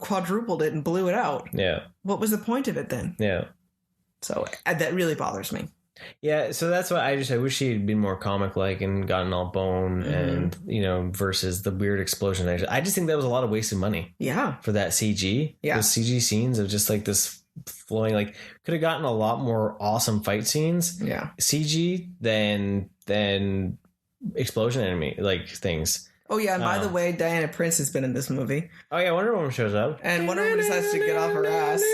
quadrupled it and blew it out. Yeah. What was the point of it then? Yeah. So that really bothers me. Yeah, so that's why I wish he had been more comic-like and gotten all bone and, versus the weird explosion. I just think that was a lot of wasted money. Yeah. For that CG. Yeah. Those CG scenes of just like this flowing, like could have gotten a lot more awesome fight scenes. Yeah. CG than explosion enemy, like things. Oh, yeah, and by the way, Diana Prince has been in this movie. Oh, yeah, Wonder Woman shows up. And Wonder Woman decides to get off her ass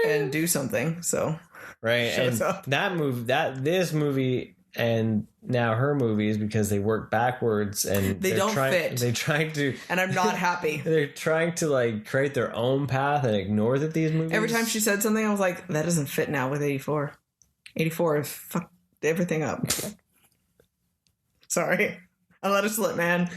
and do something, so... Right, shows up. This movie and now her movies, because they work backwards and... They don't fit. They're trying to... And I'm not happy. They're trying to, like, create their own path and ignore that these movies... Every time she said something, I was like, that doesn't fit now with 84. 84 fucked everything up. Sorry. I let it slip, man.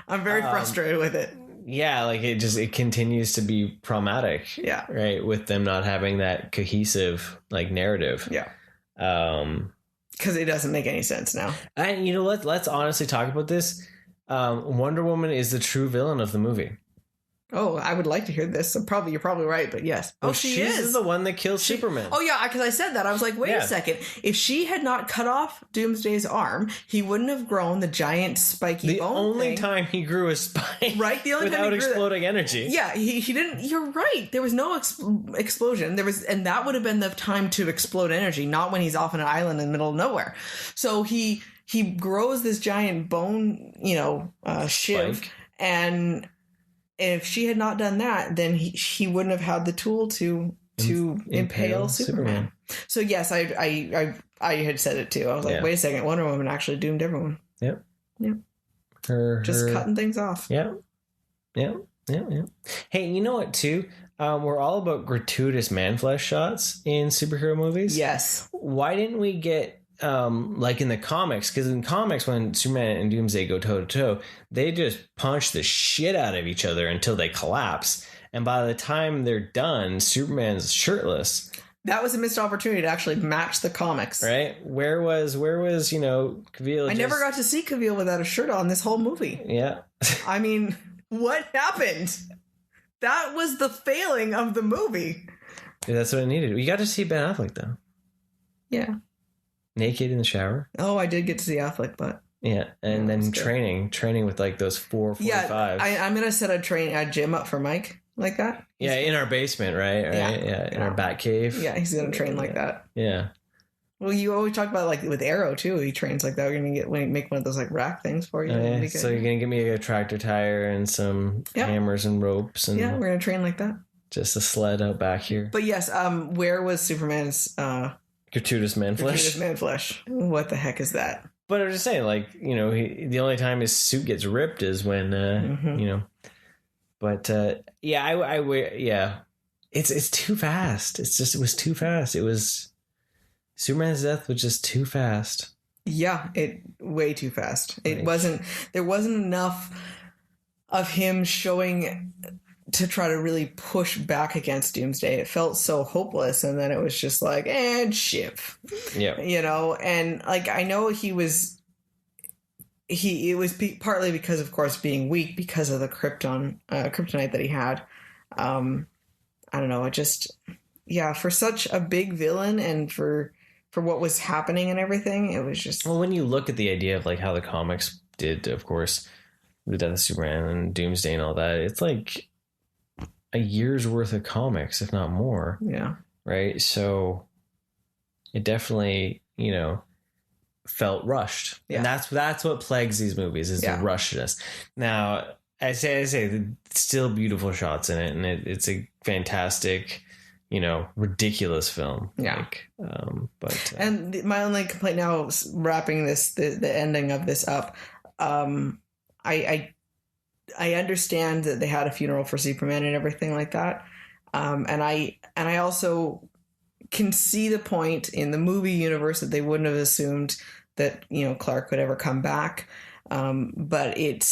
I'm very frustrated with it. Yeah, like it continues to be problematic. Yeah. Right. With them not having that cohesive like narrative. Yeah. Because it doesn't make any sense now. And let's honestly talk about this. Wonder Woman is the true villain of the movie. Oh, I would like to hear this. You're probably right, but yes. Oh, she's the one that kills Superman. Oh, yeah, because I said that. I was like, wait a second. If she had not cut off Doomsday's arm, he wouldn't have grown the giant spiky bone. The only time he grew a spike. Right? The only time without exploding energy. Yeah, he didn't. You're right. There was no explosion. And that would have been the time to explode energy, not when he's off on an island in the middle of nowhere. So he grows this giant bone, shiv, spike. And if she had not done that, then he wouldn't have had the tool to impale Superman. So yes, I had said it too. I was like, wait a second, Wonder Woman actually doomed everyone. Yep. Yep. Just cutting things off. Yep. Yep. Yep. Yep. Hey, you know what too? We're all about gratuitous man flesh shots in superhero movies. Yes. Why didn't we get like in the comics, because in comics when Superman and Doomsday go toe to toe, they just punch the shit out of each other until they collapse, and by the time they're done, Superman's shirtless. That was a missed opportunity to actually match the comics. Right? Where was Cavill? I never got to see Cavill without a shirt on this whole movie. Yeah. I mean, what happened? That was the failing of the movie. Yeah, that's what it needed. We got to see Ben Affleck though. Yeah. Naked in the shower. Oh, I did get to see Affleck, but Yeah, and then training with like those 445s. Yeah, I'm gonna set a gym up for Mike like that. Yeah, in our basement, right? Yeah, in our bat cave. Yeah, he's gonna train like that. Yeah. Well, you always talk about like with Arrow too. He trains like that. We're gonna make one of those like rack things for you. Yeah. So you're gonna give me a tractor tire and some hammers and ropes, and we're gonna train like that. Just a sled out back here. But yes, where was Superman's gratuitous man flesh? Gratuitous man flesh. What the heck is that? But I'm just saying, like, the only time his suit gets ripped is when, But it's too fast. It was too fast. It was Superman's death was just too fast. Yeah, way too fast. There wasn't enough of him showing to try to really push back against Doomsday. It felt so hopeless, and then it was just like, and ship. Yeah. And like, I know it was partly because, of course, being weak because of the kryptonite that he had. I don't know. It just, for such a big villain and for what was happening and everything, it was just... Well, when you look at the idea of like how the comics did, of course, the death of Superman and Doomsday and all that, it's like a year's worth of comics, if not more. Yeah. Right. So it definitely, felt rushed. Yeah. And that's what plagues these movies is the rushness. Now, I say still beautiful shots in it, and it's a fantastic, ridiculous film. Yeah. And my only complaint now, wrapping the ending of this up, I understand that they had a funeral for Superman and everything like that. And I also can see the point in the movie universe that they wouldn't have assumed that, Clark would ever come back. But it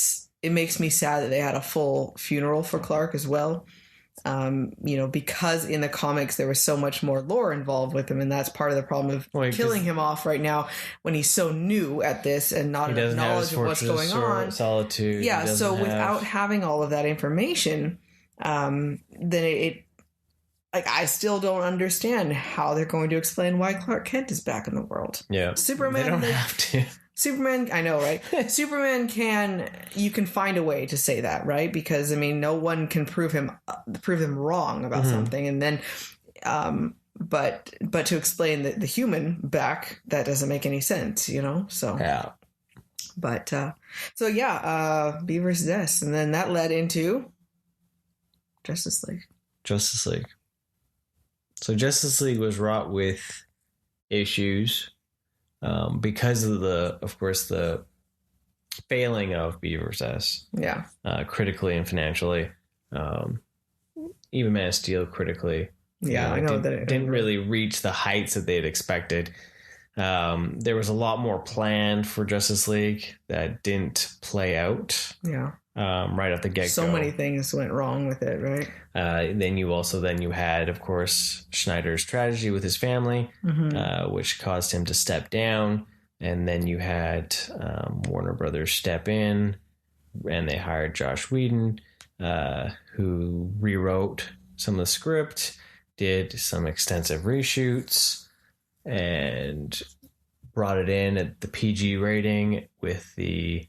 makes me sad that they had a full funeral for Clark as well. Because in the comics there was so much more lore involved with him, and that's part of the problem of killing him off right now when he's so new at this and not enough knowledge of what's going on. Solitude. Yeah, so without having all of that information, then I still don't understand how they're going to explain why Clark Kent is back in the world. Yeah, Superman. They don't have to. Superman, I know, right? Superman you can find a way to say that, right? Because no one can prove him wrong about something, and then, but to explain the human back, that doesn't make any sense, So yeah, but Beaver's death, and then that led into Justice League. So Justice League was wrought with issues. Because of the failing of Beaver's S. Yeah. Critically and financially. Even Man of Steel critically. Yeah, I know that it didn't really reach the heights that they had expected. There was a lot more planned for Justice League that didn't play out. Yeah. Right at the get-go. So many things went wrong with it, right? Then you had, of course, Snyder's tragedy with his family, which caused him to step down. And then you had Warner Brothers step in, and they hired Joss Whedon, who rewrote some of the script, did some extensive reshoots, and brought it in at the PG rating with the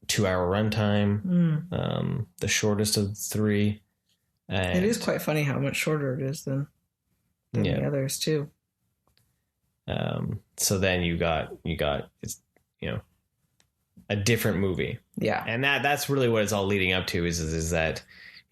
2-hour runtime, the shortest of the three. And it is quite funny how much shorter it is than the others too. So then you got a different movie. Yeah. And that's really what it's all leading up to is that,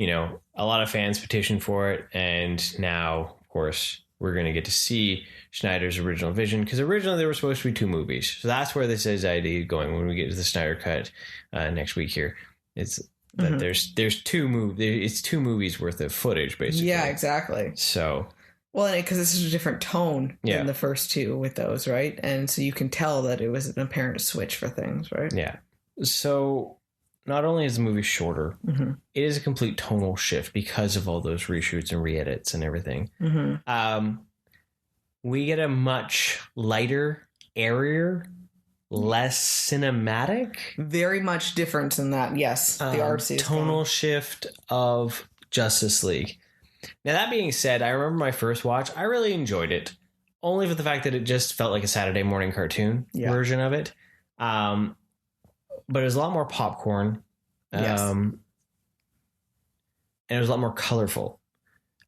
a lot of fans petitioned for it. And now, of course, we're going to get to see Snyder's original vision, because originally there were supposed to be 2 movies. So that's where this is idea going when we get to the Snyder Cut next week here. It's that there's 2 movies. It's 2 movies worth of footage, basically. Yeah, exactly. So, well, because this is a different tone than the first 2 with those, right? And so you can tell that it was an apparent switch for things, right? Yeah. So not only is the movie shorter, it is a complete tonal shift because of all those reshoots and re-edits and everything. We get a much lighter, airier, less cinematic. Very much different than that, yes. The artsy tonal shift of Justice League. Now, that being said, I remember my first watch. I really enjoyed it. only for the fact that it just felt like a Saturday morning cartoon version of it. But it was a lot more popcorn. And it was a lot more colorful.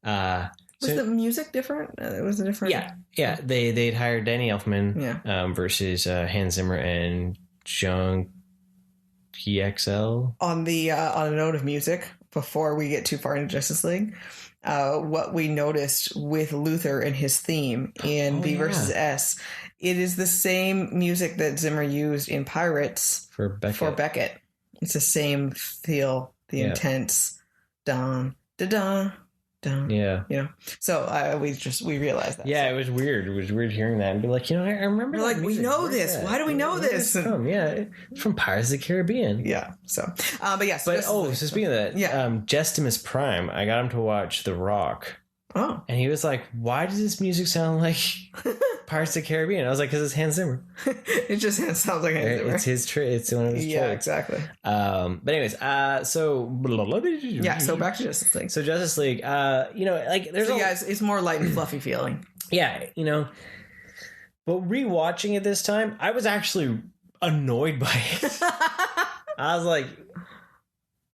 Was the music different? Was it different? Yeah. They'd hired Danny Elfman versus Hans Zimmer and John PXL. On a note of music, before we get too far into Justice League, what we noticed with Luther and his theme in V versus S, it is the same music that Zimmer used in Pirates for Beckett. It's the same feel, the intense dun da dun dun. Yeah. You know. So we realized that. Yeah, it was weird. It was weird hearing that and be like, you know, I remember. We're like, we know this. Why do we know this? Yeah, it's from Pirates of the Caribbean. Yeah. So, but yes. So speaking of that, Gestimus Prime, I got him to watch The Rock. Oh. And he was like, why does this music sound like Pirates of the Caribbean? I was like, because it's Hans Zimmer. It just sounds like Hans Zimmer. It's his it's one of his Yeah, tricks. exactly. But anyways, so back to Justice League. So Justice League, you know, like there's guys, it's more light and fluffy feeling. Yeah, you know. But rewatching it this time, I was actually annoyed by it. I was like,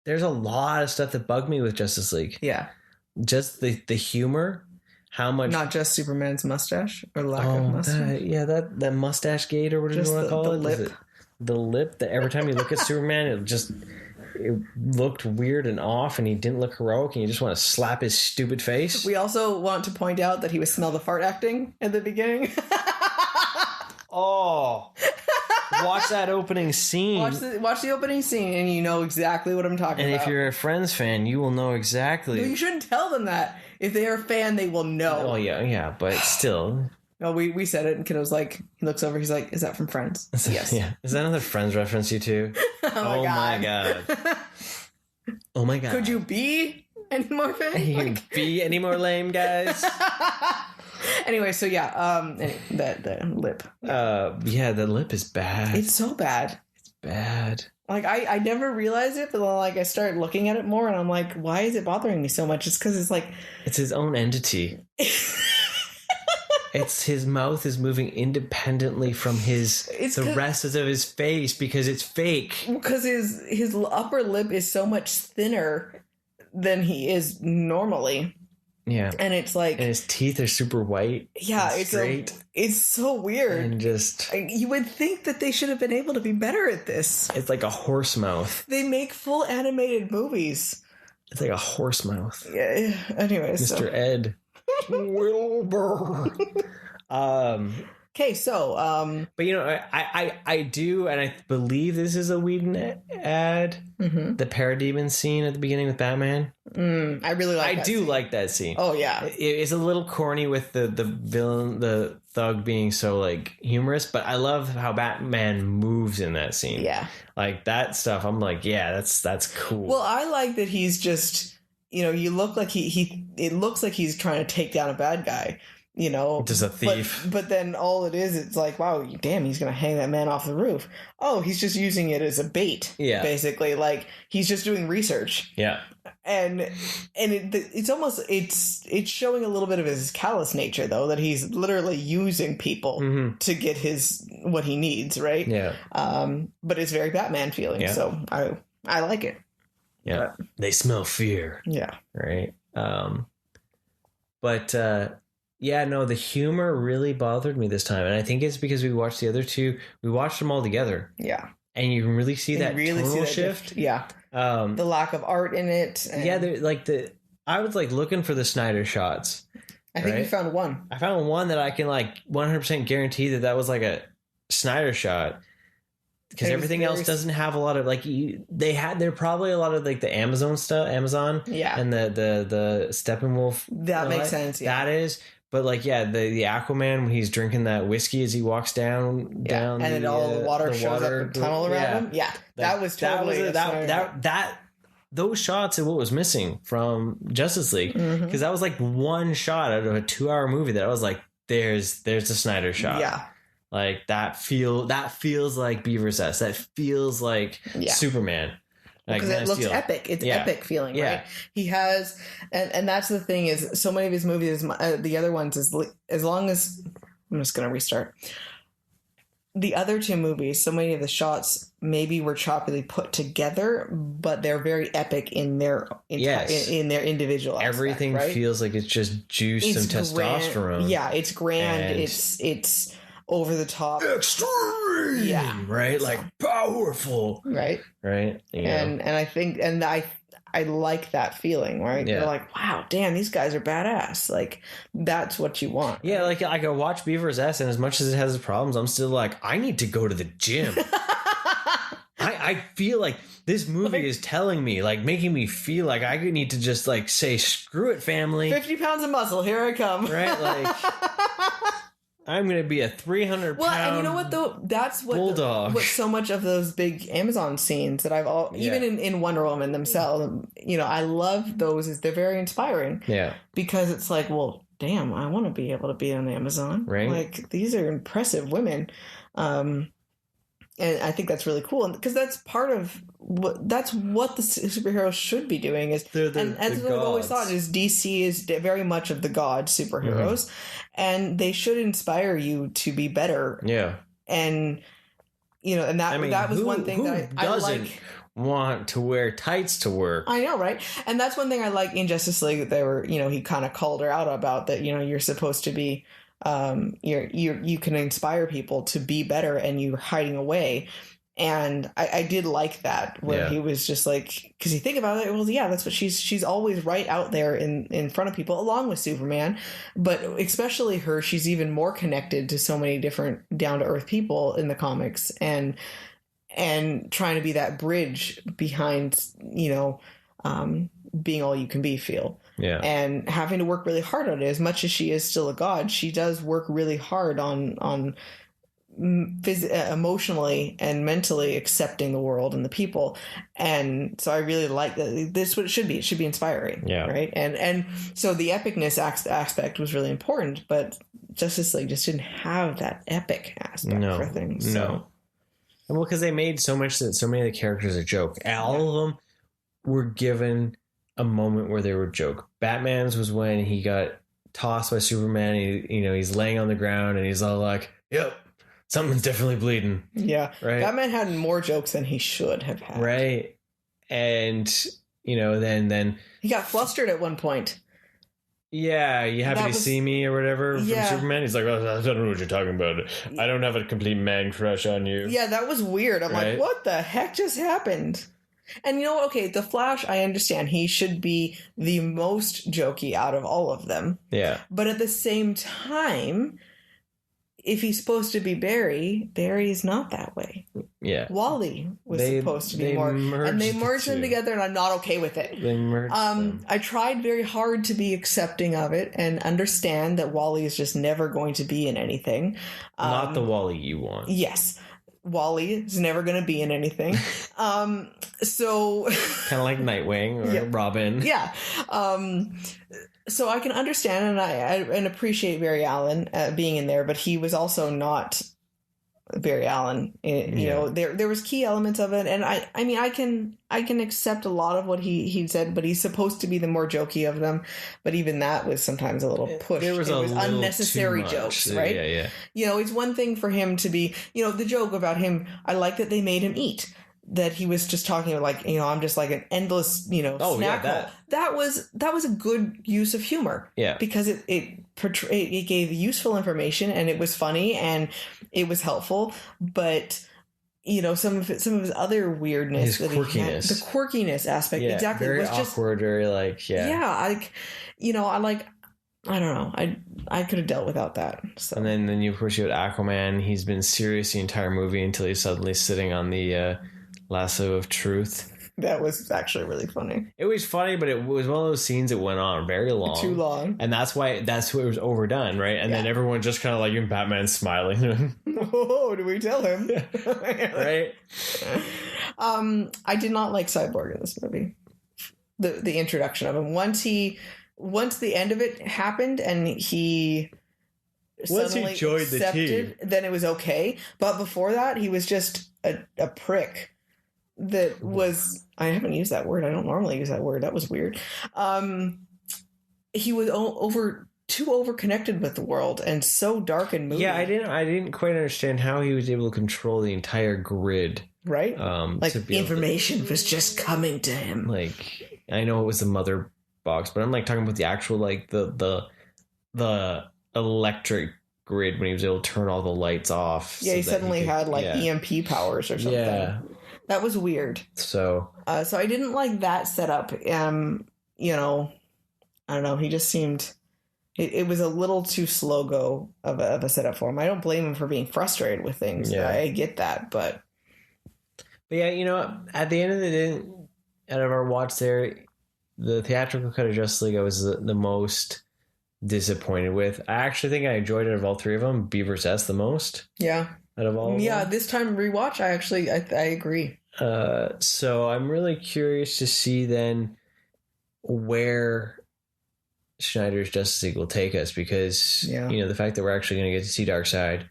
there's a lot of stuff that bugged me with Justice League. Yeah. Just the humor, how much... Not just Superman's mustache or lack of mustache. That mustache gate or whatever you want to call it. Lip. The lip that every time you look at Superman, it looked weird and off, and he didn't look heroic, and you just want to slap his stupid face. We also want to point out that he was smell the fart acting at the beginning. Watch that opening scene. Watch the opening scene, and you know exactly what I'm talking about. And if you're a Friends fan, you will know exactly. No, you shouldn't tell them that. If they are a fan, they will know. Oh yeah, but still. No, we said it, and Kid was like, he looks over, he's like, is that from Friends? Yes. Yeah. Is that another Friends reference, you two? Oh my god. Oh my god. Could you be any more fan? Can you be any more lame, guys? Anyway, so the lip. The lip is bad. It's so bad. It's bad. Like, I never realized it, but then, like, I started looking at it more, and I'm like, why is it bothering me so much? It's because it's like... It's his own entity. It's his mouth is moving independently from the rest of his face because it's fake. Because his upper lip is so much thinner than he is normally. Yeah. And it's like... And his teeth are super white. Yeah, it's straight. It's so weird. And just... You would think that they should have been able to be better at this. It's like a horse mouth. They make full animated movies. It's like a horse mouth. Yeah. Anyways. Mr. Ed. Wilbur. Okay, so but you know, I do, and I believe this is a Whedon ad. Mm-hmm. The parademon scene at the beginning with Batman. I really like. I do like that scene. Oh yeah, it's a little corny with the villain, the thug being so like humorous, but I love how Batman moves in that scene. Yeah, like that stuff. I'm like, yeah, that's cool. Well, I like that he's just, you know, you look like it looks like he's trying to take down a bad guy. You know, just a thief. But then all it is, it's like, wow, damn, he's gonna hang that man off the roof. Oh, he's just using it as a bait. Yeah, basically, like he's just doing research. Yeah, and it's almost it's showing a little bit of his callous nature, though, that he's literally using people to get what he needs, right? Yeah. But it's very Batman feeling, so I like it. Yeah, they smell fear. Yeah, right. Yeah, no, the humor really bothered me this time. And I think it's because we watched the other two. We watched them all together. Yeah. And you can really see that tonal shift. Yeah. The lack of art in it. And I was like looking for the Snyder shots. I think you found one. I found one that I can like 100% guarantee that was like a Snyder shot. Because everything else doesn't have a lot of like they're probably a lot of like the Amazon stuff, yeah, and the Steppenwolf. That makes sense. Yeah. That is. But like, yeah, the Aquaman when he's drinking that whiskey as he walks down, and then all the water shows up a tunnel around him. Yeah, that was totally those shots are what was missing from Justice League, because that was like one shot out of a 2-hour movie that I was like, there's the Snyder shot. Yeah, like that feels like Beaver's S. That feels like Superman. Because it looks epic. It's epic feeling, right? He has, and that's the thing is, so many of his movies, the other ones, is as long as I'm just going to restart. The other two movies, so many of the shots maybe were choppily put together, but they're very epic in their in their individual aspect, everything right? feels like it's just juice and testosterone. Yeah, it's grand. And it's over the top, extreme. Yeah, right. Like powerful. Right. And I think I like that feeling, right? Yeah. You're like, wow, damn, these guys are badass. Like, that's what you want. Yeah, like I go watch Beaver's S, and as much as it has its problems, I'm still like, I need to go to the gym. I feel like this movie is telling me, like, making me feel like I need to just, like, say, screw it, family. 50 pounds of muscle, here I come. Right? Like, I'm going to be a 300-pound Well, and you know what, though? That's what bulldog. What so much of those big Amazon scenes that even in Wonder Woman themselves, you know, I love those. They're very inspiring. Yeah. Because it's like, well, damn, I want to be able to be on Amazon. Right. Like, these are impressive women. And I think that's really cool, because that's part of what the superheroes should be doing. And as we've always thought, is DC is very much of the god superheroes, and they should inspire you to be better. Yeah, and you know, and that was one thing that I like. Want to wear tights to work. I know, right? And that's one thing I like in Justice League that they were, you know, he kind of called her out about that. You know, you're supposed to be. You can inspire people to be better, and you're hiding away. And I did like that, where he was just like, because you think about it, well, yeah, that's what she's always right out there in front of people, along with Superman, but especially her, she's even more connected to so many different down to earth people in the comics, and trying to be that bridge behind, you know, being all you can be feel. Yeah. And having to work really hard on it. As much as she is still a god, she does work really hard on emotionally and mentally accepting the world and the people. And so I really like that. This is what it should be. It should be inspiring. Yeah. Right. And so the epicness aspect was really important, but Justice League just didn't have that epic aspect for things. No. Well, because they made so many of the characters a joke. All of them were given a moment where they were a joke. Batman's was when he got tossed by Superman. He's laying on the ground and he's all like, "Yep, something's definitely bleeding." Yeah, right. Batman had more jokes than he should have had. Right, and then he got flustered at one point. Yeah, you happy to see me or whatever from Superman? He's like, "Oh, I don't know what you're talking about. I don't have a complete man crush on you." Yeah, that was weird. I'm like, what the heck just happened? And okay, the Flash, I understand. He should be the most jokey out of all of them. Yeah. But at the same time, if he's supposed to be Barry's not that way. Yeah. Wally was supposed to be more. And they merged them together, and I'm not okay with it. They merged them. I tried very hard to be accepting of it and understand that Wally is just never going to be in anything. Not the Wally you want. Yes. Wally is never going to be in anything. So kind of like Nightwing or Robin. Yeah. So I can understand and appreciate Barry Allen being in there, but he was also not Barry Allen. You know, there was key elements of it, and I mean I can accept a lot of what he said, but he's supposed to be the more jokey of them. But even that was sometimes a little pushed. It was unnecessary jokes, right? Yeah. You know, it's one thing for him to be, the joke about him. I like that they made him eat. That he was just talking about, like, I'm just like an endless, snack hole. That was a good use of humor. Yeah. Because it gave useful information, and it was funny and it was helpful. But, some of his other weirdness. His quirkiness. The quirkiness aspect. Yeah, exactly. Very awkward or like, yeah. Yeah. I don't know. I could have dealt without that. So. And then you, of course, you had Aquaman. He's been serious the entire movie until he's suddenly sitting on the lasso of truth. That was actually really funny. It was funny, but it was one of those scenes that went on very long. Too long. And that's why it was overdone, right? And then everyone just kind of like, even Batman smiling. Oh, do we tell him? Right? I did not like Cyborg in this movie. The introduction of him. Once the end of it happened and he suddenly joined the team, then it was okay. But before that, he was just a prick. That was, I haven't used that word. I don't normally use that word. That was weird. He was too overconnected with the world and so dark and moody. Yeah, I didn't quite understand how he was able to control the entire grid. Right? Like, information was just coming to him. Like, I know it was the mother box, but I'm like talking about the actual, like, the electric grid when he was able to turn all the lights off. Yeah, he suddenly had like EMP powers or something. Yeah. That was weird. So I didn't like that setup. You know, I don't know. He just seemed... It was a little too slow-go of a setup for him. I don't blame him for being frustrated with things. Yeah. I get that, but yeah, you know, at the end of the day, out of our watch there, the theatrical cut of Justice League I was the most disappointed with. I actually think I enjoyed it of all three of them. B vs. S the most. Yeah. Out of all of them. This time rewatch, I agree. So I'm really curious to see then where Snyder's Justice League will take us, because you know, the fact that we're actually going to get to see Darkseid.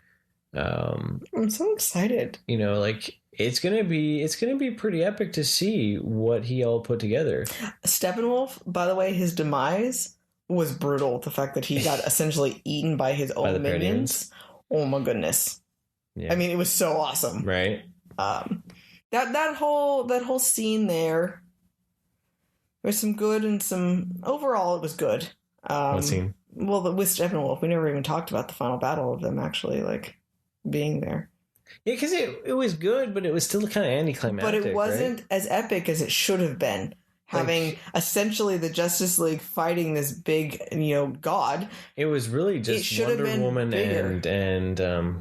I'm so excited. You know, like it's gonna be pretty epic to see what he all put together. Steppenwolf, by the way, his demise was brutal. The fact that he got essentially eaten by his own minions. Oh my goodness. Yeah. I mean, it was so awesome. Right. That whole scene there. There's some good and some... Overall, it was good. What scene? Well, with Steppenwolf, we never even talked about the final battle of them actually, like, being there. Yeah, because it was good, but it was still kind of anticlimactic. But it wasn't as epic as it should have been. Having essentially the Justice League fighting this big, you know, god. It was really just Wonder Woman and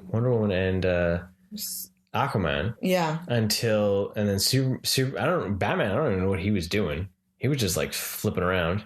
Wonder Woman and Aquaman. Yeah. And then Batman, I don't even know what he was doing. He was just like flipping around.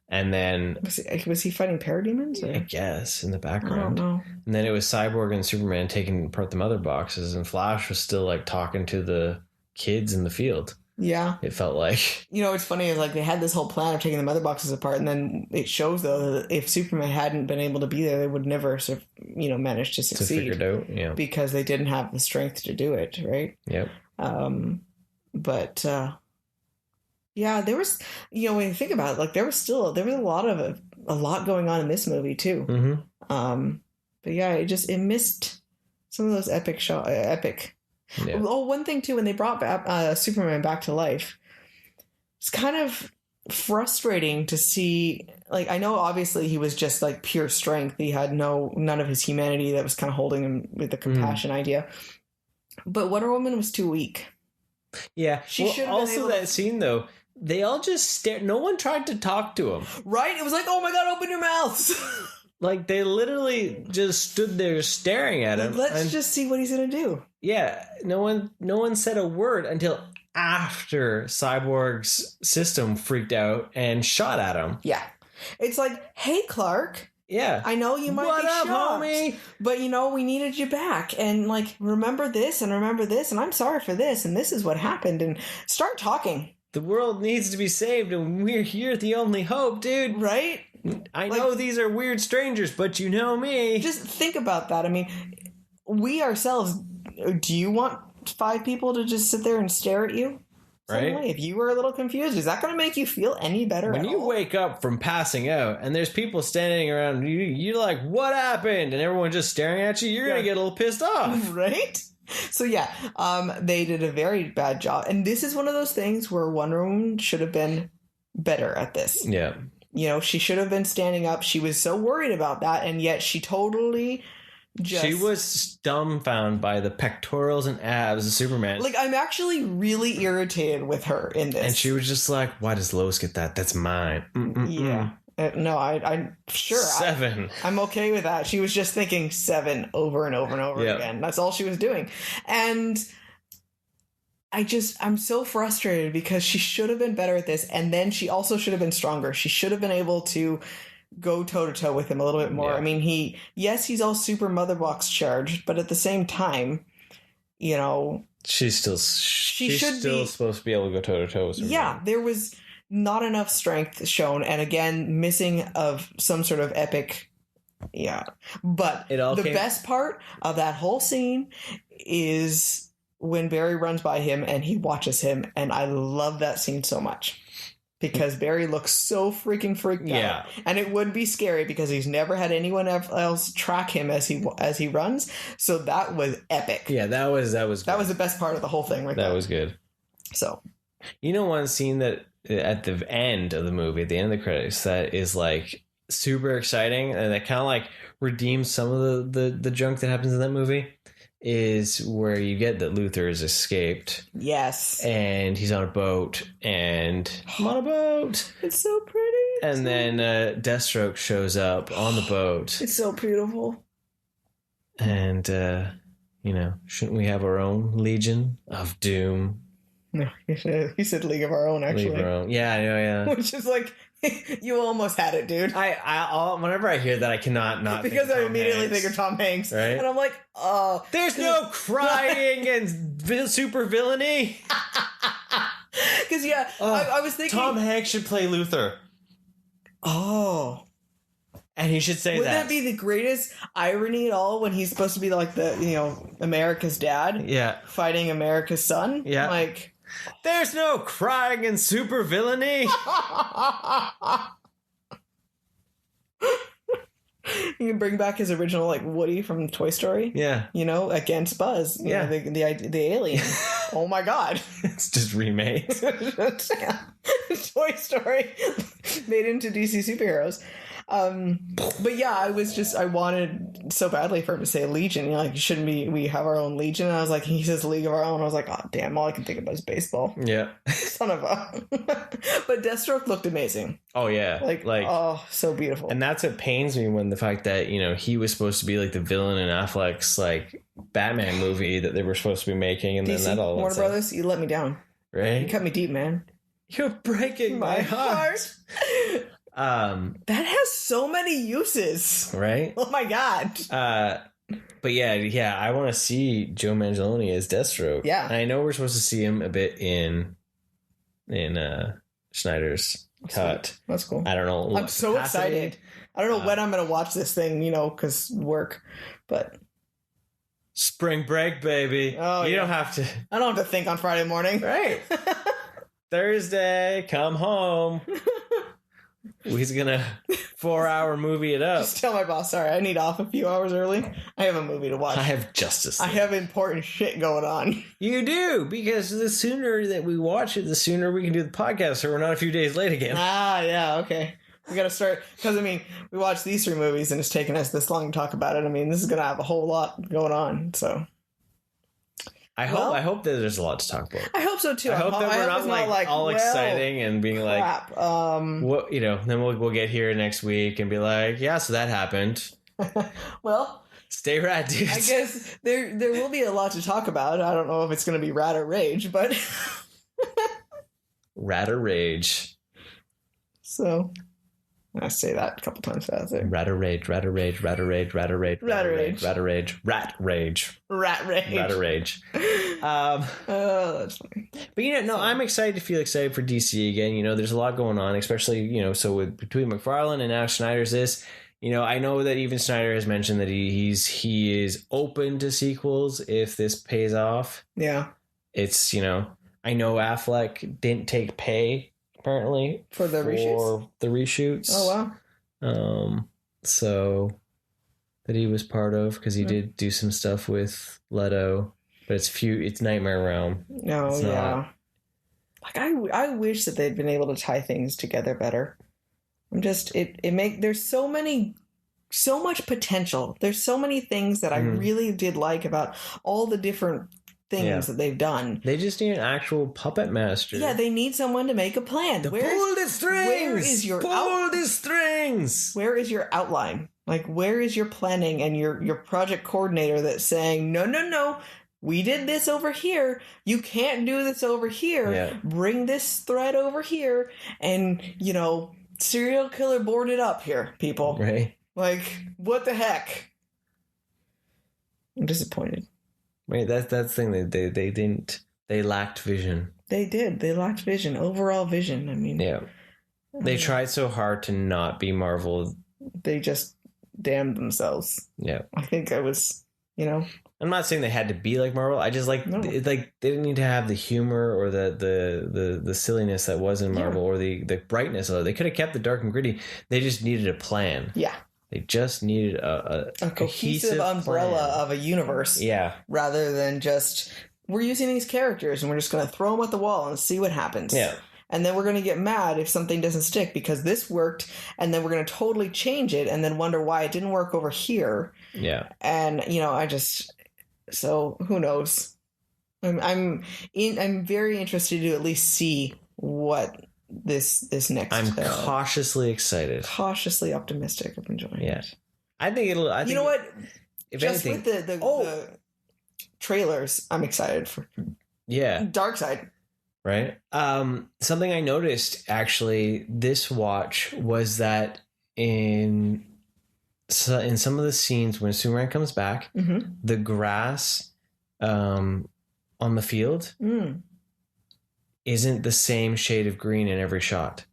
And then was he fighting parademons? I guess in the background. I don't know. And then it was Cyborg and Superman taking apart the mother boxes, and Flash was still like talking to the kids in the field. Yeah. It felt like. You know, what's funny is like they had this whole plan of taking the mother boxes apart, and then it shows though that if Superman hadn't been able to be there, they would never manage to succeed. To figure it out, yeah. Because they didn't have the strength to do it, right? Yep. Yeah, there was, you know, when you think about it, like there was a lot going on in this movie too. Mm-hmm. But yeah, it missed some of those epic. Yeah. Oh, one thing too, when they brought Superman back to life, it's kind of frustrating to see. Like, I know obviously he was just like pure strength. He had none of his humanity that was kind of holding him with the compassion idea. But Wonder Woman was too weak. Yeah. That scene though. They all just stared. No one tried to talk to him. Right? It was like, oh my God, open your mouths. Like, they literally just stood there staring at him. Let's just see what he's going to do. Yeah. No one said a word until after Cyborg's system freaked out and shot at him. Yeah. It's like, hey, Clark. Yeah. I know you might be shocked, homie? But, you know, we needed you back. And, like, remember this, and I'm sorry for this, and this is what happened. And start talking. The world needs to be saved, and you're the only hope, dude. Right? I know these are weird strangers, but you know me. Just think about that. I mean, we ourselves, do you want 5 people to just sit there and stare at you? Suddenly? Right? If you were a little confused, is that going to make you feel any better? When you wake up from passing out and there's people standing around you, you're like, what happened? And everyone's just staring at you, you're going to get a little pissed off. Right? So yeah, they did a very bad job. And this is one of those things where Wonder Woman should have been better at this. Yeah. You know, she should have been standing up. She was so worried about that, and yet she totally She was dumbfounded by the pectorals and abs of Superman. Like, I'm actually really irritated with her in this. And she was just like, why does Lois get that? That's mine. Yeah. No, I'm sure. 7. I'm okay with that. She was just thinking 7 over and over and over again. That's all she was doing. And I'm so frustrated because she should have been better at this. And then she also should have been stronger. She should have been able to go toe to toe with him a little bit more. Yeah. I mean, he's all super mother box charged, but at the same time, you know, she's still supposed to be able to go toe to toe with him. Yeah, there was not enough strength shown, and again, missing of some sort of epic. Yeah, but the best part of that whole scene is when Barry runs by him and he watches him, and I love that scene so much. because Barry looks so freaking freaked out. And it would be scary because he's never had anyone else track him as he runs. So that was epic. Yeah, that was the best part of the whole thing. That was good. So, one scene that at the end of the movie, at the end of the credits, that is like super exciting and that kind of like redeems some of the junk that happens in that movie, is where you get that Luthor has escaped. Yes. And he's on a boat, and I'm on a boat. It's so pretty. And then Deathstroke shows up on the boat. It's so beautiful. And, shouldn't we have our own Legion of Doom? No, he said League of Our Own, actually. League of Our Own. Yeah, I know, yeah. Which is like, you almost had it, dude. Whenever I hear that, I cannot not because I immediately think of Tom Hanks. Right? And I'm like, oh. There's no crying and super villainy. Because, I was thinking. Tom Hanks should play Luthor. Oh. And he should say Would that be the greatest irony at all when he's supposed to be like America's dad? Yeah. Fighting America's son? Yeah. Like, there's no crying and super villainy. You can bring back his original, like, Woody from Toy Story. Yeah. Against Buzz. You know, the alien. Oh my God. It's just remade. Toy Story made into DC superheroes. But yeah, I wanted so badly for him to say Legion. Shouldn't we have our own Legion? And I was like, he says League of Our Own. I was like, oh damn, all I can think about is baseball. Yeah. Son of a. But Deathstroke looked amazing. Oh yeah. Like oh, so beautiful. And that's what pains me, when the fact that, he was supposed to be like the villain in Affleck's like Batman movie that they were supposed to be making, and DC, then that all Warner Brothers, you let me down. Right? You cut me deep, man. You're breaking my heart. That has so many uses. Right? Oh my God. But yeah, I want to see Joe Mangelloni as Deathstroke. Yeah. And I know we're supposed to see him a bit in Snyder's cut. That's cool. I don't know. I'm so excited. I don't know when I'm going to watch this thing, because work, but spring break, baby. Oh, you don't have to. I don't have to think on Friday morning. Right. Thursday, come home. He's gonna 4-hour movie it up. Just tell my boss, sorry, I need off a few hours early. I have a movie to watch. I have Justice League. I have important shit going on. You do, because the sooner that we watch it, the sooner we can do the podcast, so we're not a few days late again. Ah, yeah, okay. We gotta start, because we watched these 3 movies and it's taken us this long to talk about it. This is gonna have a whole lot going on, so. I hope that there's a lot to talk about. I hope so too. I hope that we're not like all exciting and being crap. like, what, then we'll get here next week and be like, yeah, so that happened. Well, stay rad, dudes. I guess there will be a lot to talk about. I don't know if it's going to be rad or rage, but rad or rage. So I say that a couple times fast there. Rat or rage, rat or rage, rat or rage, rat or rage, rat or rage, rat or rage, rat rage, rat rage, rat or rage. That's funny. But I'm excited to feel excited for DC again. There's a lot going on, especially so between McFarlane and now Snyder's this. I know that even Snyder has mentioned that he is open to sequels if this pays off. Yeah, it's I know Affleck didn't take pay. Apparently for the reshoots. Oh wow! So that he was part of, because he did do some stuff with Leto, but it's Nightmare Realm. No, yeah. Like I wish that they'd been able to tie things together better. There's so much potential. There's so many things that I really did like about all the different things that they've done. They just need an actual puppet master. Yeah, they need someone to make a plan. Pull the strings. Where is your pull the strings? Where is your outline? Like, where is your planning and your project coordinator that's saying, no, we did this over here. You can't do this over here. Yeah. Bring this thread over here, and serial killer boarded up here, people. Right? Like, what the heck? I'm disappointed. Right, that's the thing. They didn't. They lacked vision. They did. They lacked vision. Overall vision. Yeah. They tried so hard to not be Marvel. They just damned themselves. Yeah. I think I was, I'm not saying they had to be like Marvel. I just like they didn't need to have the humor or the silliness that was in Marvel or the brightness of it. They could have kept the dark and gritty. They just needed a plan. Yeah. They just needed a cohesive umbrella of a universe. Yeah. Rather than just, we're using these characters and we're just going to throw them at the wall and see what happens. Yeah. And then we're going to get mad if something doesn't stick because this worked, and then we're going to totally change it and then wonder why it didn't work over here. Yeah. And, so who knows? I'm very interested to at least see what this next. I'm cautiously excited, cautiously optimistic of enjoying it. I think it'll. You know what? If just anything, with the trailers, I'm excited for. Yeah, Darkseid. Right. Something I noticed actually this watch was that in some of the scenes when Superman comes back, the grass on the field isn't the same shade of green in every shot.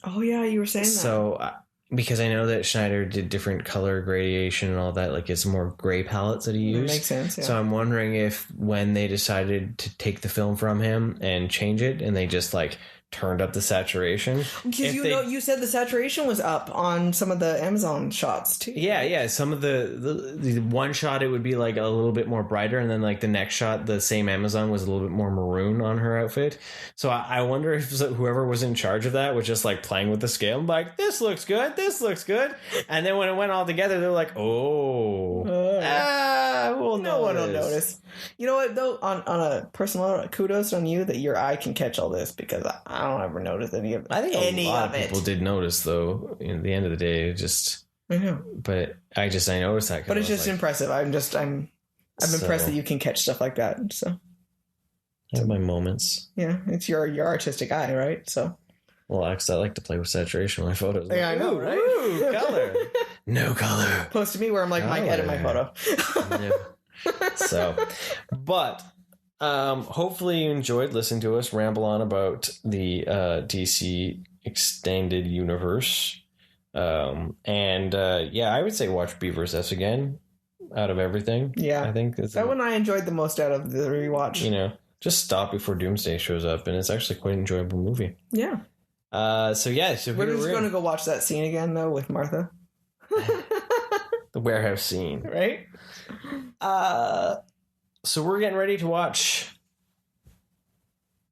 Oh yeah, you were saying that. So because I know that Snyder did different color gradation and all that, like it's more gray palettes that he used. That makes sense. Yeah. So I'm wondering if when they decided to take the film from him and change it, and they just like turned up the saturation. Because you said the saturation was up on some of the Amazon shots too. Yeah. Some of the one shot it would be like a little bit more brighter, and then like the next shot, the same Amazon was a little bit more maroon on her outfit. So I wonder if whoever was in charge of that was just like playing with the scale and like, this looks good, and then when it went all together, they're like, well, no one will notice. You know what though? On a personal note, kudos on you that your eye can catch all this, because I don't ever notice any of it. I think a lot of people did notice, though. In the end of the day, just. I know. But I noticed that. But it's just impressive. I'm impressed that you can catch stuff like that. So. I have my moments. Yeah, it's your artistic eye, right? So. Well, I like to play with saturation in my photos. Yeah, I know, right? Ooh, color. No color. Close to me where I'm like, Mike, edit my photo. So, but. Hopefully you enjoyed listening to us ramble on about the DC extended universe. I would say watch B vs. S again out of everything. Yeah. I think that one I enjoyed the most out of the rewatch. Just stop before Doomsday shows up, and it's actually quite an enjoyable movie. Yeah. So we're just going to go watch that scene again, though, with Martha. The warehouse scene. Right? So we're getting ready to watch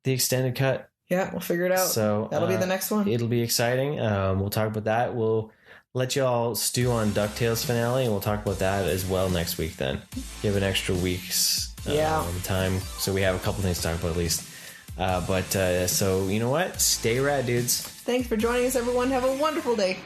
the extended cut. Yeah, we'll figure it out. So that'll be the next one. It'll be exciting. We'll talk about that. We'll let you all stew on DuckTales finale, and we'll talk about that as well next week then. Give an extra week's time, so we have a couple things to talk about at least. So you know what? Stay rad, dudes. Thanks for joining us, everyone. Have a wonderful day.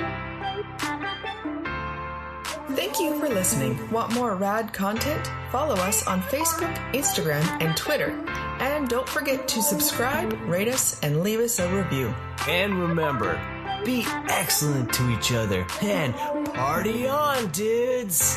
Thank you for listening. Want more rad content? Follow us on Facebook, Instagram, and Twitter. And don't forget to subscribe, rate us, and leave us a review. And remember, be excellent to each other and party on, dudes!